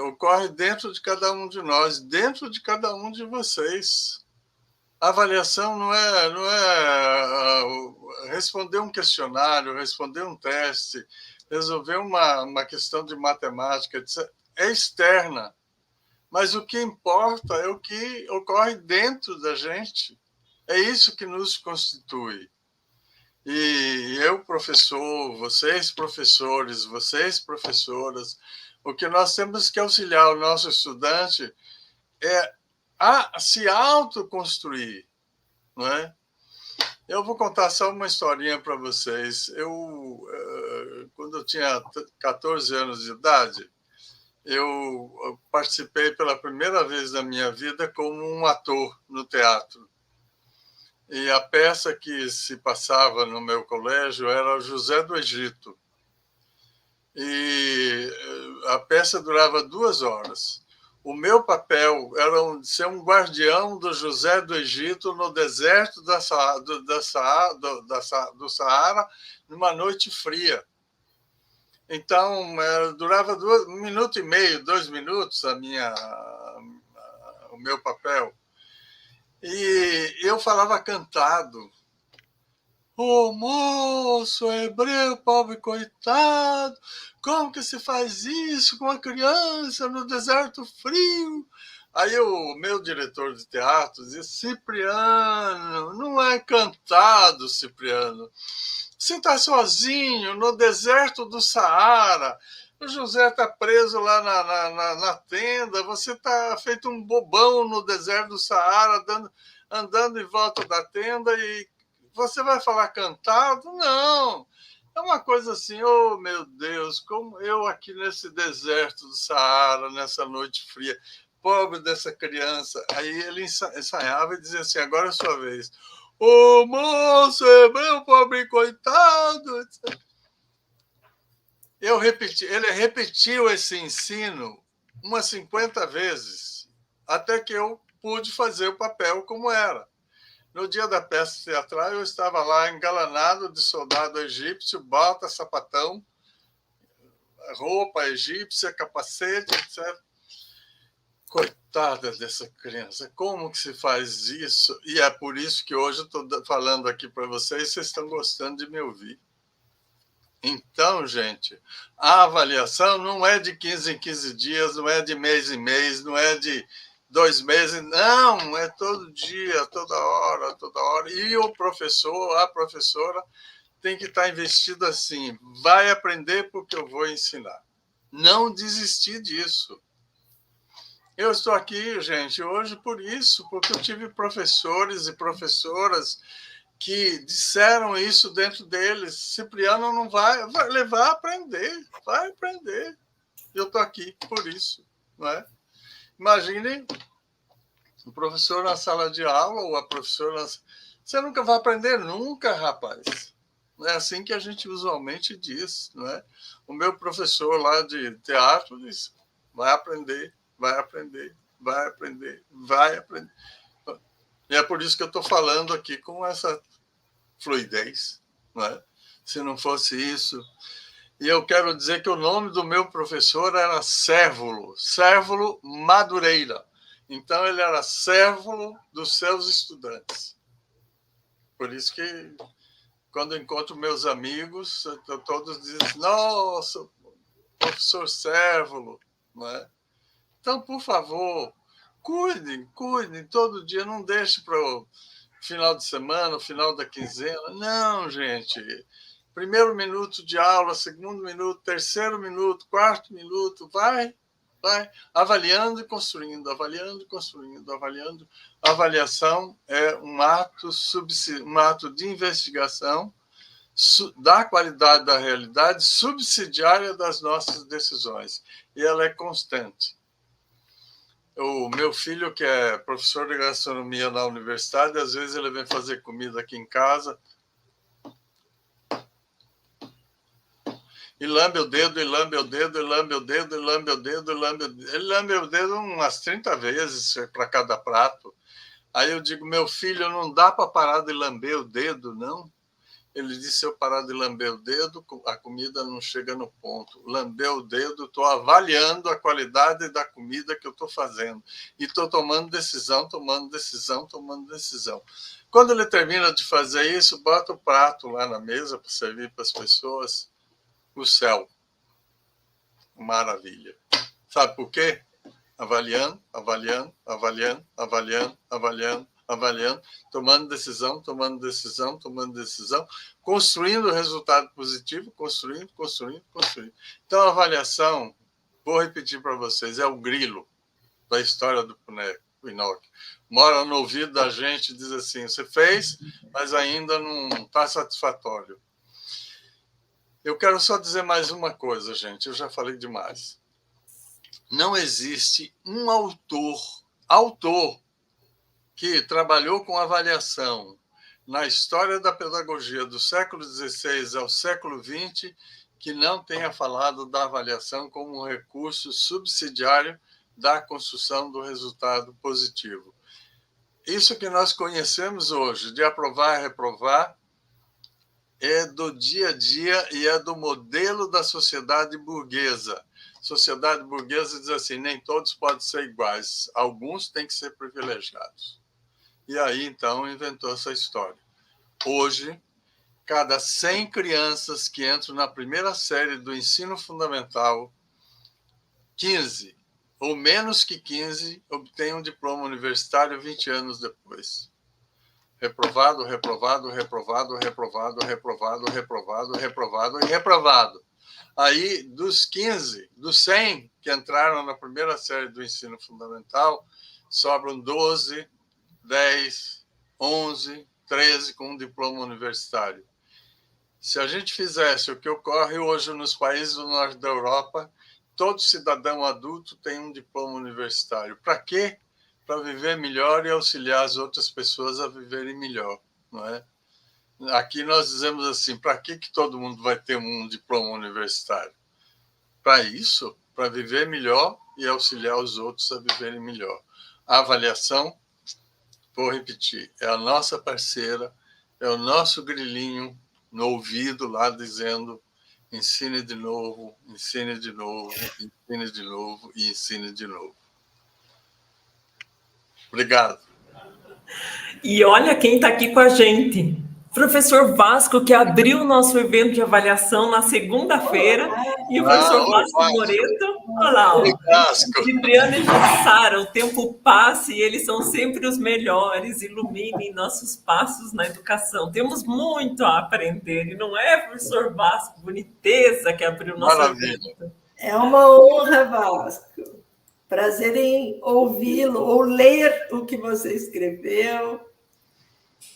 ocorre dentro de cada um de nós, dentro de cada um de vocês. A avaliação não é responder um questionário, responder um teste, resolver uma questão de matemática, etc. É externa. Mas o que importa é o que ocorre dentro da gente. É isso que nos constitui. E eu, professor, vocês, professores, vocês, professoras, o que nós temos que auxiliar o nosso estudante é a se autoconstruir, não é? Eu vou contar só uma historinha para vocês. Quando eu tinha 14 anos de idade, eu participei pela primeira vez na minha vida como um ator no teatro. E a peça que se passava no meu colégio era José do Egito. E a peça durava 2 horas. O meu papel era ser um guardião do José do Egito no deserto do Saara, numa noite fria. Então, durava 1 minuto e meio, 2 minutos o meu papel. E eu falava cantado. Ô moço, hebreu, pobre coitado, como que se faz isso com uma criança no deserto frio? Aí o meu diretor de teatro dizia, Cipriano, não é cantado, Cipriano. Você está sozinho no deserto do Saara. O José está preso lá na tenda. Você está feito um bobão no deserto do Saara, andando em volta da tenda e você vai falar cantado? Não. É uma coisa assim, oh meu Deus, como eu aqui nesse deserto do Saara, nessa noite fria, pobre dessa criança. Aí ele ensaiava e dizia assim, agora é a sua vez. Ô moço, meu pobre coitado. Ele repetiu esse ensino umas 50 vezes, até que eu pude fazer o papel como era. No dia da peça teatral, eu estava lá engalanado de soldado egípcio, bota, sapatão, roupa egípcia, capacete, etc. Coitada dessa criança, como que se faz isso? E é por isso que hoje eu estou falando aqui para vocês, vocês estão gostando de me ouvir. Então, gente, a avaliação não é de 15 em 15 dias, não é de mês em mês, não é de 2 meses, não, é todo dia, toda hora, toda hora. E o professor, a professora, tem que estar investido assim, vai aprender porque eu vou ensinar. Não desistir disso. Eu estou aqui, gente, hoje por isso, porque eu tive professores e professoras que disseram isso dentro deles. Cipriano não vai levar a aprender, vai aprender. Eu estou aqui por isso, não é? Imaginem o professor na sala de aula ou a professora... Você nunca vai aprender nunca, rapaz. Não é assim que a gente usualmente diz, não é? O meu professor lá de teatro disse, vai aprender, vai aprender, vai aprender, vai aprender. E é por isso que eu estou falando aqui com essa fluidez, não é? Se não fosse isso... E eu quero dizer que o nome do meu professor era Cérvulo Madureira. Então, ele era cérvulo dos seus estudantes. Por isso que, quando eu encontro meus amigos, todos dizem, nossa, professor Cérvulo, não é? Então, por favor, cuidem, todo dia, não deixe para o final de semana, o final da quinzena. Não, gente. Primeiro minuto de aula, segundo minuto, terceiro minuto, quarto minuto, vai, avaliando e construindo, avaliando e construindo, avaliando. A avaliação é um ato de investigação da qualidade da realidade, subsidiária das nossas decisões. E ela é constante. O meu filho, que é professor de gastronomia na universidade, às vezes ele vem fazer comida aqui em casa e lambe o dedo, e lambe o dedo, e lambe o dedo, e lambe o dedo, e lambe o dedo. Ele lambe o dedo umas 30 vezes para cada prato. Aí eu digo, meu filho, não dá para parar de lamber o dedo, não? Ele disse, se eu parar de lamber o dedo, a comida não chega no ponto. Lamber o dedo, estou avaliando a qualidade da comida que eu estou fazendo. E estou tomando decisão. Quando ele termina de fazer isso, bota o prato lá na mesa para servir para as pessoas. O céu. Maravilha. Sabe por quê? Avaliando, tomando decisão, construindo resultado positivo, construindo. Então, a avaliação, vou repetir para vocês, é o grilo da história do Pinóquio. Mora no ouvido da gente e diz assim, você fez, mas ainda não está satisfatório. Eu quero só dizer mais uma coisa, gente. Eu já falei demais. Não existe um autor que trabalhou com avaliação na história da pedagogia do século XVI ao século XX que não tenha falado da avaliação como um recurso subsidiário da construção do resultado positivo. Isso que nós conhecemos hoje, de aprovar e reprovar, é do dia a dia e é do modelo da sociedade burguesa. Sociedade burguesa diz assim, nem todos podem ser iguais, alguns têm que ser privilegiados. E aí, então, inventou essa história. Hoje, cada 100 crianças que entram na primeira série do ensino fundamental, 15, ou menos que 15, obtêm um diploma universitário 20 anos depois. Reprovado, reprovado, reprovado, reprovado, reprovado, reprovado, reprovado e reprovado. Aí, dos 15, dos 100 que entraram na primeira série do ensino fundamental, sobram 12, 10, 11, 13 com um diploma universitário. Se a gente fizesse o que ocorre hoje nos países do norte da Europa, todo cidadão adulto tem um diploma universitário. Para quê? Para viver melhor e auxiliar as outras pessoas a viverem melhor, não é? Aqui nós dizemos assim, para que todo mundo vai ter um diploma universitário? Para isso, para viver melhor e auxiliar os outros a viverem melhor. A avaliação, vou repetir, é a nossa parceira, é o nosso grilinho no ouvido lá dizendo ensine de novo, ensine de novo, ensine de novo e ensine de novo. Obrigado. E olha quem está aqui com a gente. Professor Vasco, que abriu o nosso evento de avaliação na segunda-feira, e o professor Vasco Moreto, olha lá, ó, Cipriano e Jussara, o tempo passa e eles são sempre os melhores, iluminem nossos passos na educação. Temos muito a aprender, e não é, professor Vasco, boniteza que abriu o nosso evento. É uma honra, Vasco. Prazer em ouvi-lo ou ler o que você escreveu.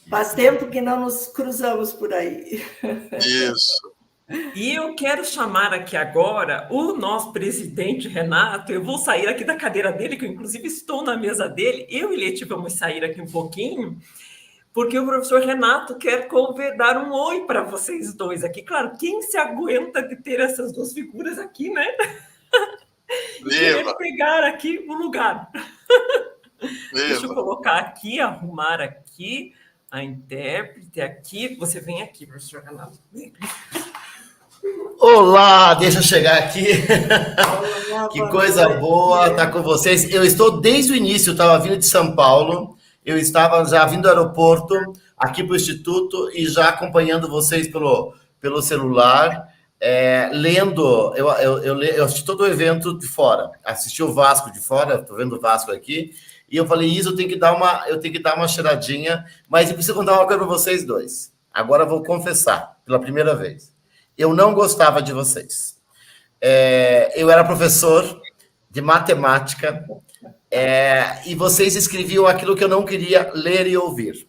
Faz tempo que não nos cruzamos por aí. Isso. E eu quero chamar aqui agora o nosso presidente Renato. Eu vou sair aqui da cadeira dele, que eu inclusive estou na mesa dele. Eu e Leti vamos sair aqui um pouquinho, porque o professor Renato quer dar um oi para vocês dois aqui. Claro, quem se aguenta de ter essas duas figuras aqui, né? E querer pegar aqui o lugar. Deixa eu colocar aqui, arrumar aqui a intérprete aqui. Você vem aqui, professor Renato. Olá, deixa eu chegar aqui. Que coisa boa estar com vocês. Eu estou desde o início, eu estava vindo de São Paulo, eu estava já vindo do aeroporto, aqui para o Instituto, e já acompanhando vocês pelo celular, lendo. Eu assisti todo o evento de fora, assisti o Vasco de fora, estou vendo o Vasco aqui, e eu falei, isso eu tenho que dar uma cheiradinha, mas eu preciso contar uma coisa para vocês dois. Agora eu vou confessar, pela primeira vez. Eu não gostava de vocês. Eu era professor de matemática, e vocês escreviam aquilo que eu não queria ler e ouvir.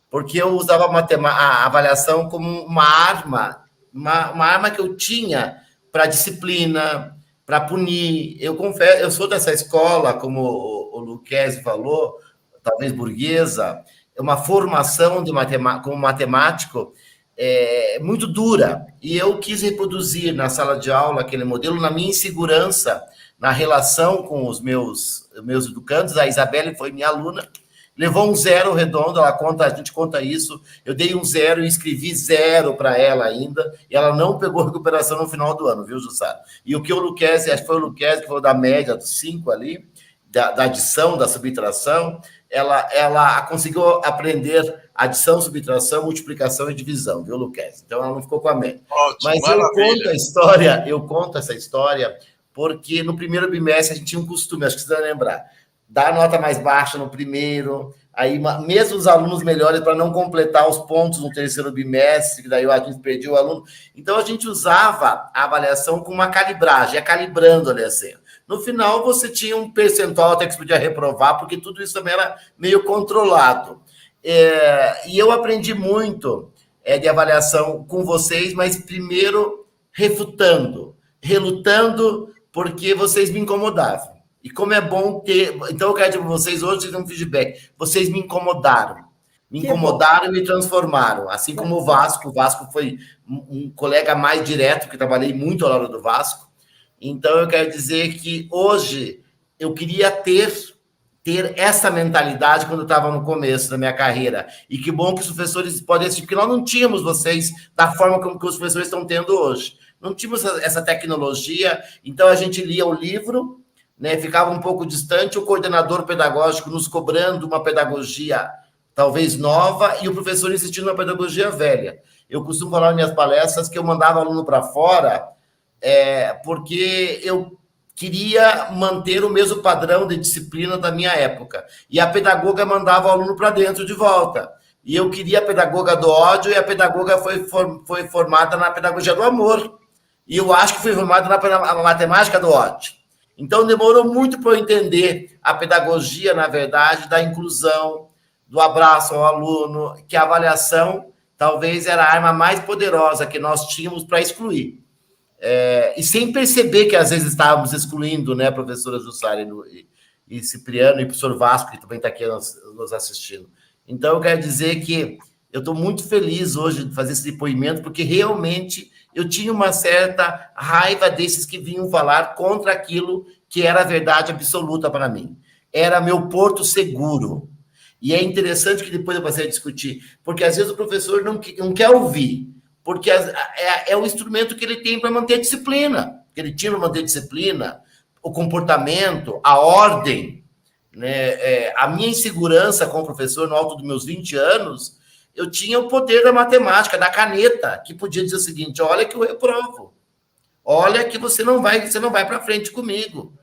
Porque eu usava a avaliação como uma arma que eu tinha para disciplina, para punir. Eu confesso, eu sou dessa escola, como o Lucchesi falou, talvez burguesa, uma formação como matemático muito dura. E eu quis reproduzir na sala de aula aquele modelo na minha insegurança, na relação com os meus educandos. A Isabelle foi minha aluna, levou um 0 redondo, a gente conta isso. Eu dei um 0 e escrevi 0 para ela ainda, e ela não pegou recuperação no final do ano, viu, Jussara? E o que o Lucchesi, acho que foi o Lucchesi que falou da média dos 5 ali, da adição, da subtração, ela conseguiu aprender adição, subtração, multiplicação e divisão, viu, Lucchesi? Então ela não ficou com a média. Ótimo, mas eu conto essa história porque no primeiro bimestre a gente tinha um costume, acho que você vai lembrar, dar nota mais baixa no primeiro, aí mesmo os alunos melhores para não completar os pontos no terceiro bimestre, que daí a gente perdia o aluno. Então a gente usava a avaliação com uma calibragem, calibrando ali assim. No final você tinha um percentual até que você podia reprovar, porque tudo isso também era meio controlado. E eu aprendi muito de avaliação com vocês, mas primeiro relutando, porque vocês me incomodavam. E como é bom ter... Então, eu quero dizer para vocês, hoje vocês dão um feedback. Vocês me incomodaram. Me incomodaram e me transformaram. Assim como o Vasco. O Vasco foi um colega mais direto, que trabalhei muito ao lado do Vasco. Então, eu quero dizer que hoje eu queria ter essa mentalidade quando eu estava no começo da minha carreira. E que bom que os professores podem assistir, porque nós não tínhamos vocês da forma como que os professores estão tendo hoje. Não tínhamos essa tecnologia, então a gente lia o livro, né, ficava um pouco distante, o coordenador pedagógico nos cobrando uma pedagogia talvez nova, e o professor insistindo na pedagogia velha. Eu costumo falar nas minhas palestras que eu mandava aluno para fora porque eu queria manter o mesmo padrão de disciplina da minha época. E a pedagoga mandava o aluno para dentro de volta. E eu queria a pedagoga do ódio, e a pedagoga foi formada na pedagogia do amor. E eu acho que foi formada na matemática do ódio. Então, demorou muito para eu entender a pedagogia, na verdade, da inclusão, do abraço ao aluno, que a avaliação talvez era a arma mais poderosa que nós tínhamos para excluir. E sem perceber que às vezes estávamos excluindo, né, a professora Jussara e Cipriano e o professor Vasco, que também está aqui nos assistindo. Então, eu quero dizer que eu estou muito feliz hoje de fazer esse depoimento, porque realmente eu tinha uma certa raiva desses que vinham falar contra aquilo que era a verdade absoluta para mim. Era meu porto seguro. E é interessante que depois eu passei a discutir, porque às vezes o professor não quer ouvir, porque é o instrumento que ele tem para manter a disciplina, que ele tinha para manter a disciplina, o comportamento, a ordem, né? A minha insegurança como professor no alto dos meus 20 anos, eu tinha o poder da matemática, da caneta, que podia dizer o seguinte: olha que eu reprovo, olha que você não vai para frente comigo.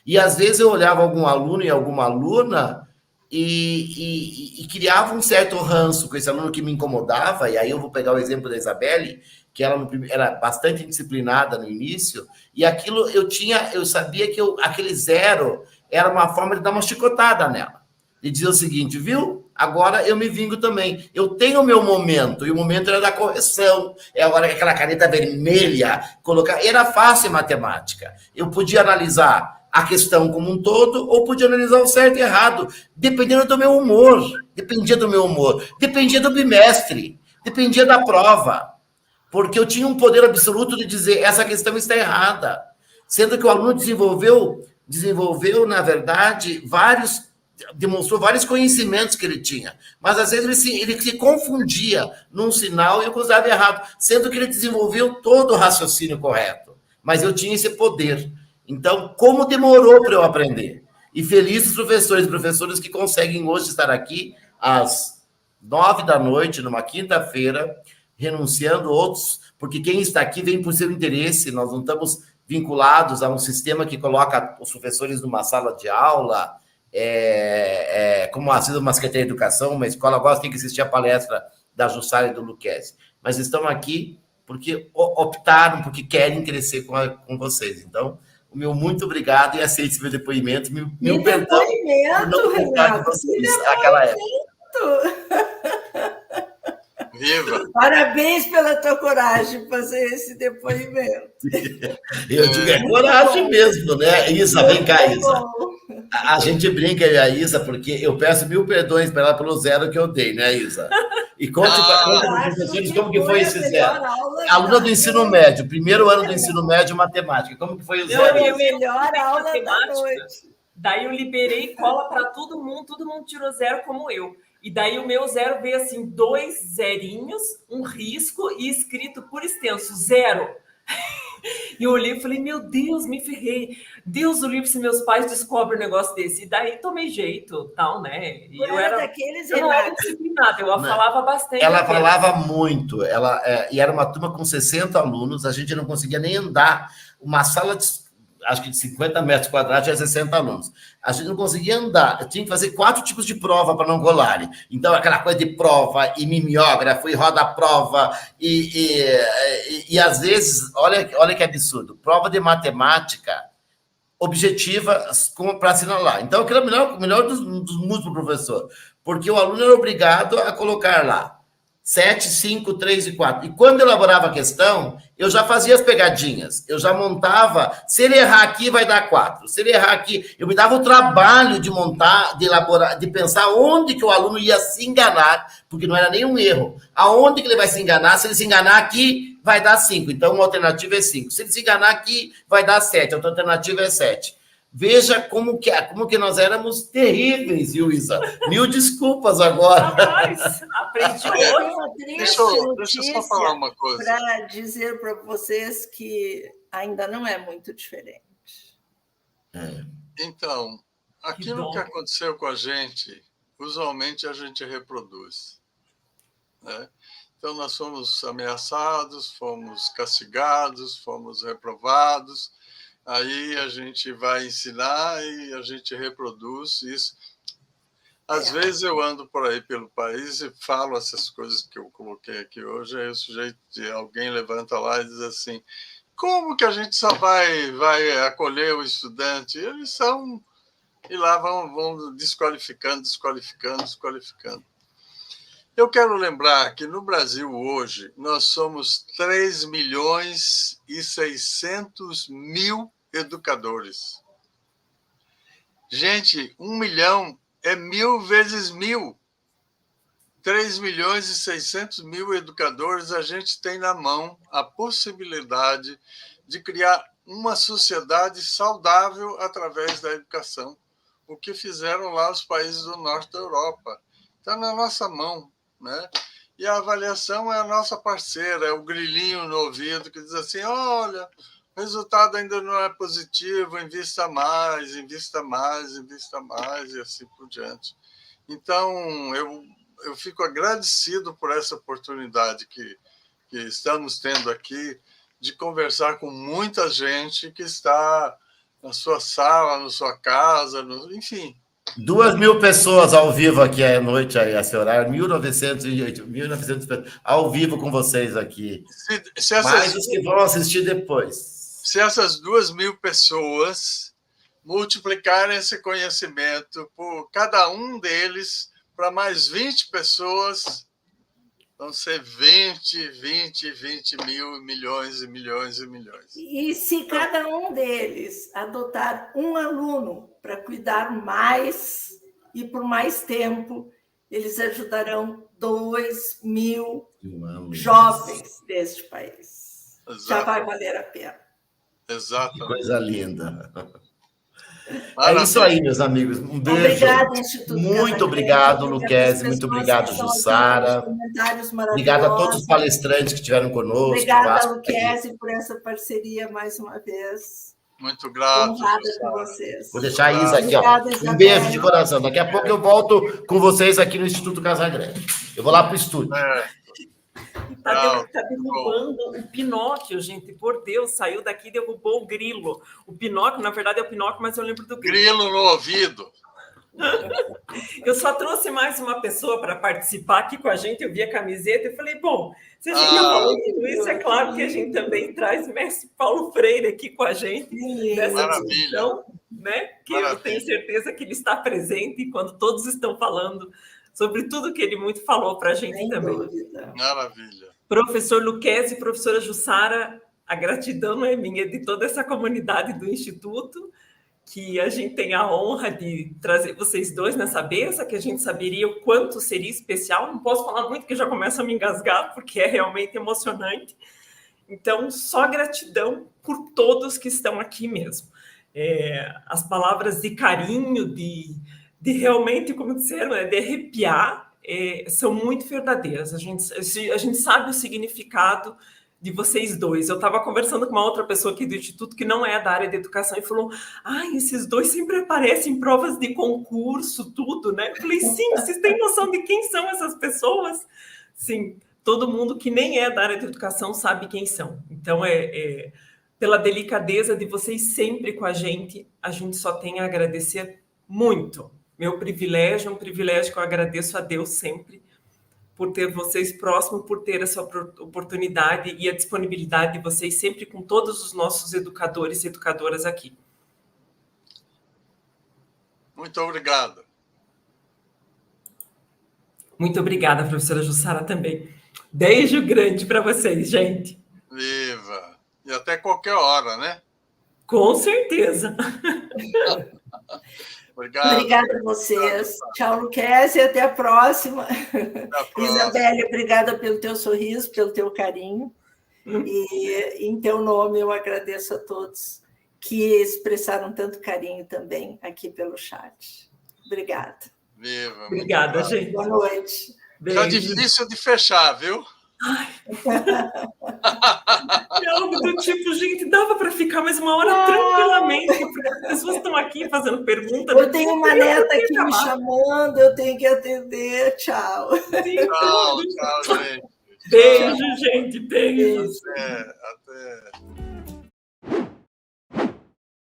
E às vezes eu olhava algum aluno e alguma aluna e criava um certo ranço com esse aluno que me incomodava, e aí eu vou pegar o exemplo da Isabelle, que ela era bastante disciplinada no início, e aquilo eu sabia que aquele zero era uma forma de dar uma chicotada nela, e dizer o seguinte: viu? Agora eu me vingo também. Eu tenho o meu momento, e o momento era da correção. É a hora que aquela caneta vermelha colocar. Era fácil em matemática. Eu podia analisar a questão como um todo, ou podia analisar o certo e errado, dependendo do meu humor. Dependia do meu humor. Dependia do bimestre. Dependia da prova. Porque eu tinha um poder absoluto de dizer: essa questão está errada. Sendo que o aluno desenvolveu, na verdade, demonstrou vários conhecimentos que ele tinha, mas às vezes ele se confundia num sinal e eu usava errado, sendo que ele desenvolveu todo o raciocínio correto, mas eu tinha esse poder. Então, como demorou para eu aprender? E feliz os professores e professoras que conseguem hoje estar aqui às 9 da noite, numa quinta-feira, renunciando outros, porque quem está aqui vem por seu interesse, nós não estamos vinculados a um sistema que coloca os professores numa sala de aula, como às vezes uma Secretaria de Educação, uma escola, agora tem que assistir a palestra da Jussara e do Lucchesi, mas estão aqui porque optaram, porque querem crescer com vocês. Então, o meu muito obrigado e aceite esse meu depoimento. Meu perdão por não contar com vocês naquela época. Viva! Parabéns pela tua coragem de fazer esse depoimento. Eu digo, coragem mesmo, né? Isa, vem cá, Isa. A gente brinca, a Isa, porque eu peço 1000 perdões para ela pelo zero que eu dei, né, Isa? E conte para os professores como que foi esse zero. Aluna do ensino médio, primeiro ano do ensino médio, matemática. Como que foi o zero? Foi a melhor aula da noite. Daí eu liberei cola para todo mundo tirou zero como eu. E daí o meu zero veio assim, 2 zerinhos, um risco e escrito por extenso, 0. E eu olhei e falei: meu Deus, me ferrei. Deus o livre se meus pais descobrem um negócio desse. E daí tomei jeito, tal, né? E eu não era disciplinada, eu falava bastante. Ela falava muito, e era uma turma com 60 alunos, a gente não conseguia nem andar. Uma sala acho que de 50 metros quadrados tinha 60 alunos. A gente não conseguia andar. Eu tinha que fazer 4 tipos de prova para não colarem. Então, aquela coisa de prova, e mimeógrafo, e roda-prova, e às vezes, olha que absurdo, prova de matemática objetiva para assinalar. Então, aquilo é o melhor dos mundos para o professor, porque o aluno era obrigado a colocar lá 7, 5, 3 e 4. E quando eu elaborava a questão, eu já fazia as pegadinhas. Eu já montava, se ele errar aqui, vai dar 4. Se ele errar aqui, eu me dava o trabalho de montar, de elaborar, de pensar onde que o aluno ia se enganar, porque não era nenhum erro. Aonde que ele vai se enganar? Se ele se enganar aqui, vai dar 5. Então, uma alternativa é 5. Se ele se enganar aqui, vai dar 7. A outra alternativa é 7. Veja como que nós éramos terríveis, Isa. 1000 desculpas agora. Rapaz, aprendi hoje. Deixa eu só falar uma coisa. Para dizer para vocês que ainda não é muito diferente. Então, aquilo que aconteceu com a gente, usualmente a gente reproduz, né? Então, nós fomos ameaçados, fomos castigados, fomos reprovados, aí a gente vai ensinar e a gente reproduz isso. Às vezes eu ando por aí pelo país e falo essas coisas que eu coloquei aqui hoje, aí o sujeito, alguém levanta lá e diz assim, como que a gente só vai acolher o estudante? Eles são... E lá vão desqualificando. Eu quero lembrar que no Brasil hoje nós somos 3.600.000 educadores. Gente, 1 milhão é 1.000 vezes 1.000. 3.600.000 educadores, a gente tem na mão a possibilidade de criar uma sociedade saudável através da educação. O que fizeram lá os países do norte da Europa. Está na nossa mão, né? E a avaliação é a nossa parceira, é o grilinho no ouvido que diz assim, olha, o resultado ainda não é positivo, invista mais, e assim por diante. Então, eu fico agradecido por essa oportunidade que estamos tendo aqui de conversar com muita gente que está na sua sala, na sua casa, enfim. 2.000 pessoas ao vivo aqui à noite, aí, a esse horário, 1.900 pessoas ao vivo com vocês aqui. Mais os que vão assistir depois. Se essas 2.000 pessoas multiplicarem esse conhecimento por cada um deles para mais 20 pessoas, vão ser 20 mil, milhões e milhões e milhões. E se cada um deles adotar um aluno para cuidar mais e por mais tempo, eles ajudarão 2.000 jovens deste país. Exatamente. Já vai valer a pena. Exatamente. Que coisa linda. É isso aí, meus amigos. Um beijo. Obrigada, Instituto muito obrigado, Luquezzi. Muito obrigado, Jussara. Obrigado a todos os palestrantes que estiveram conosco. Obrigada, Luquezzi, por essa parceria mais uma vez. Muito grato. Honrada com vocês. Vou deixar a Isa aqui, ó. Um beijo de coração. Daqui a pouco eu volto com vocês aqui no Instituto Casagrande. Eu vou lá para o estúdio. Está derrubando o Pinóquio, gente, por Deus, saiu daqui e derrubou o grilo. O Pinóquio, na verdade, é o Pinóquio, mas eu lembro do grilo. Grilo no ouvido. Eu só trouxe mais uma pessoa para participar aqui com a gente, eu vi a camiseta e falei, bom, se a gente está falando tudo isso, é claro que a gente também traz mestre Paulo Freire aqui com a gente nessa discussão, né? Que eu tenho certeza que ele está presente quando todos estão falando sobre tudo que ele muito falou para a gente sem também. Dúvida. Maravilha. Professor Luquezzi e professora Jussara, a gratidão não é minha, é de toda essa comunidade do Instituto, que a gente tem a honra de trazer vocês dois nessa mesa, que a gente saberia o quanto seria especial. Não posso falar muito, que já começa a me engasgar, porque é realmente emocionante. Então, só gratidão por todos que estão aqui mesmo. As palavras de carinho, de realmente, como disseram, de arrepiar, são muito verdadeiras. A gente sabe o significado de vocês dois. Eu estava conversando com uma outra pessoa aqui do Instituto que não é da área de educação e falou, esses dois sempre aparecem em provas de concurso, tudo, né? Eu falei, sim, vocês têm noção de quem são essas pessoas? Sim, todo mundo que nem é da área de educação sabe quem são. Então, pela delicadeza de vocês sempre com a gente só tem a agradecer muito. Meu privilégio, é um privilégio que eu agradeço a Deus sempre, por ter vocês próximos, por ter essa oportunidade e a disponibilidade de vocês sempre com todos os nossos educadores e educadoras aqui. Muito obrigado. Muito obrigada, professora Jussara, também. Beijo grande para vocês, gente. Viva! E até qualquer hora, né? Com certeza. Obrigado. Obrigada a vocês. Tchau, Luquezzi, até a próxima. Isabelle, obrigada pelo teu sorriso, pelo teu carinho. E em teu nome eu agradeço a todos que expressaram tanto carinho também aqui pelo chat. Obrigada. Viva. Obrigada, gente. Boa noite. Está difícil de fechar, viu? É algo do tipo, gente, dava para ficar mais uma hora tranquilamente, porque as pessoas estão aqui fazendo perguntas. Eu tenho uma neta aqui me chamando, eu tenho que atender. Tchau. Tchau, gente. Beijo, gente. Beijo. Até.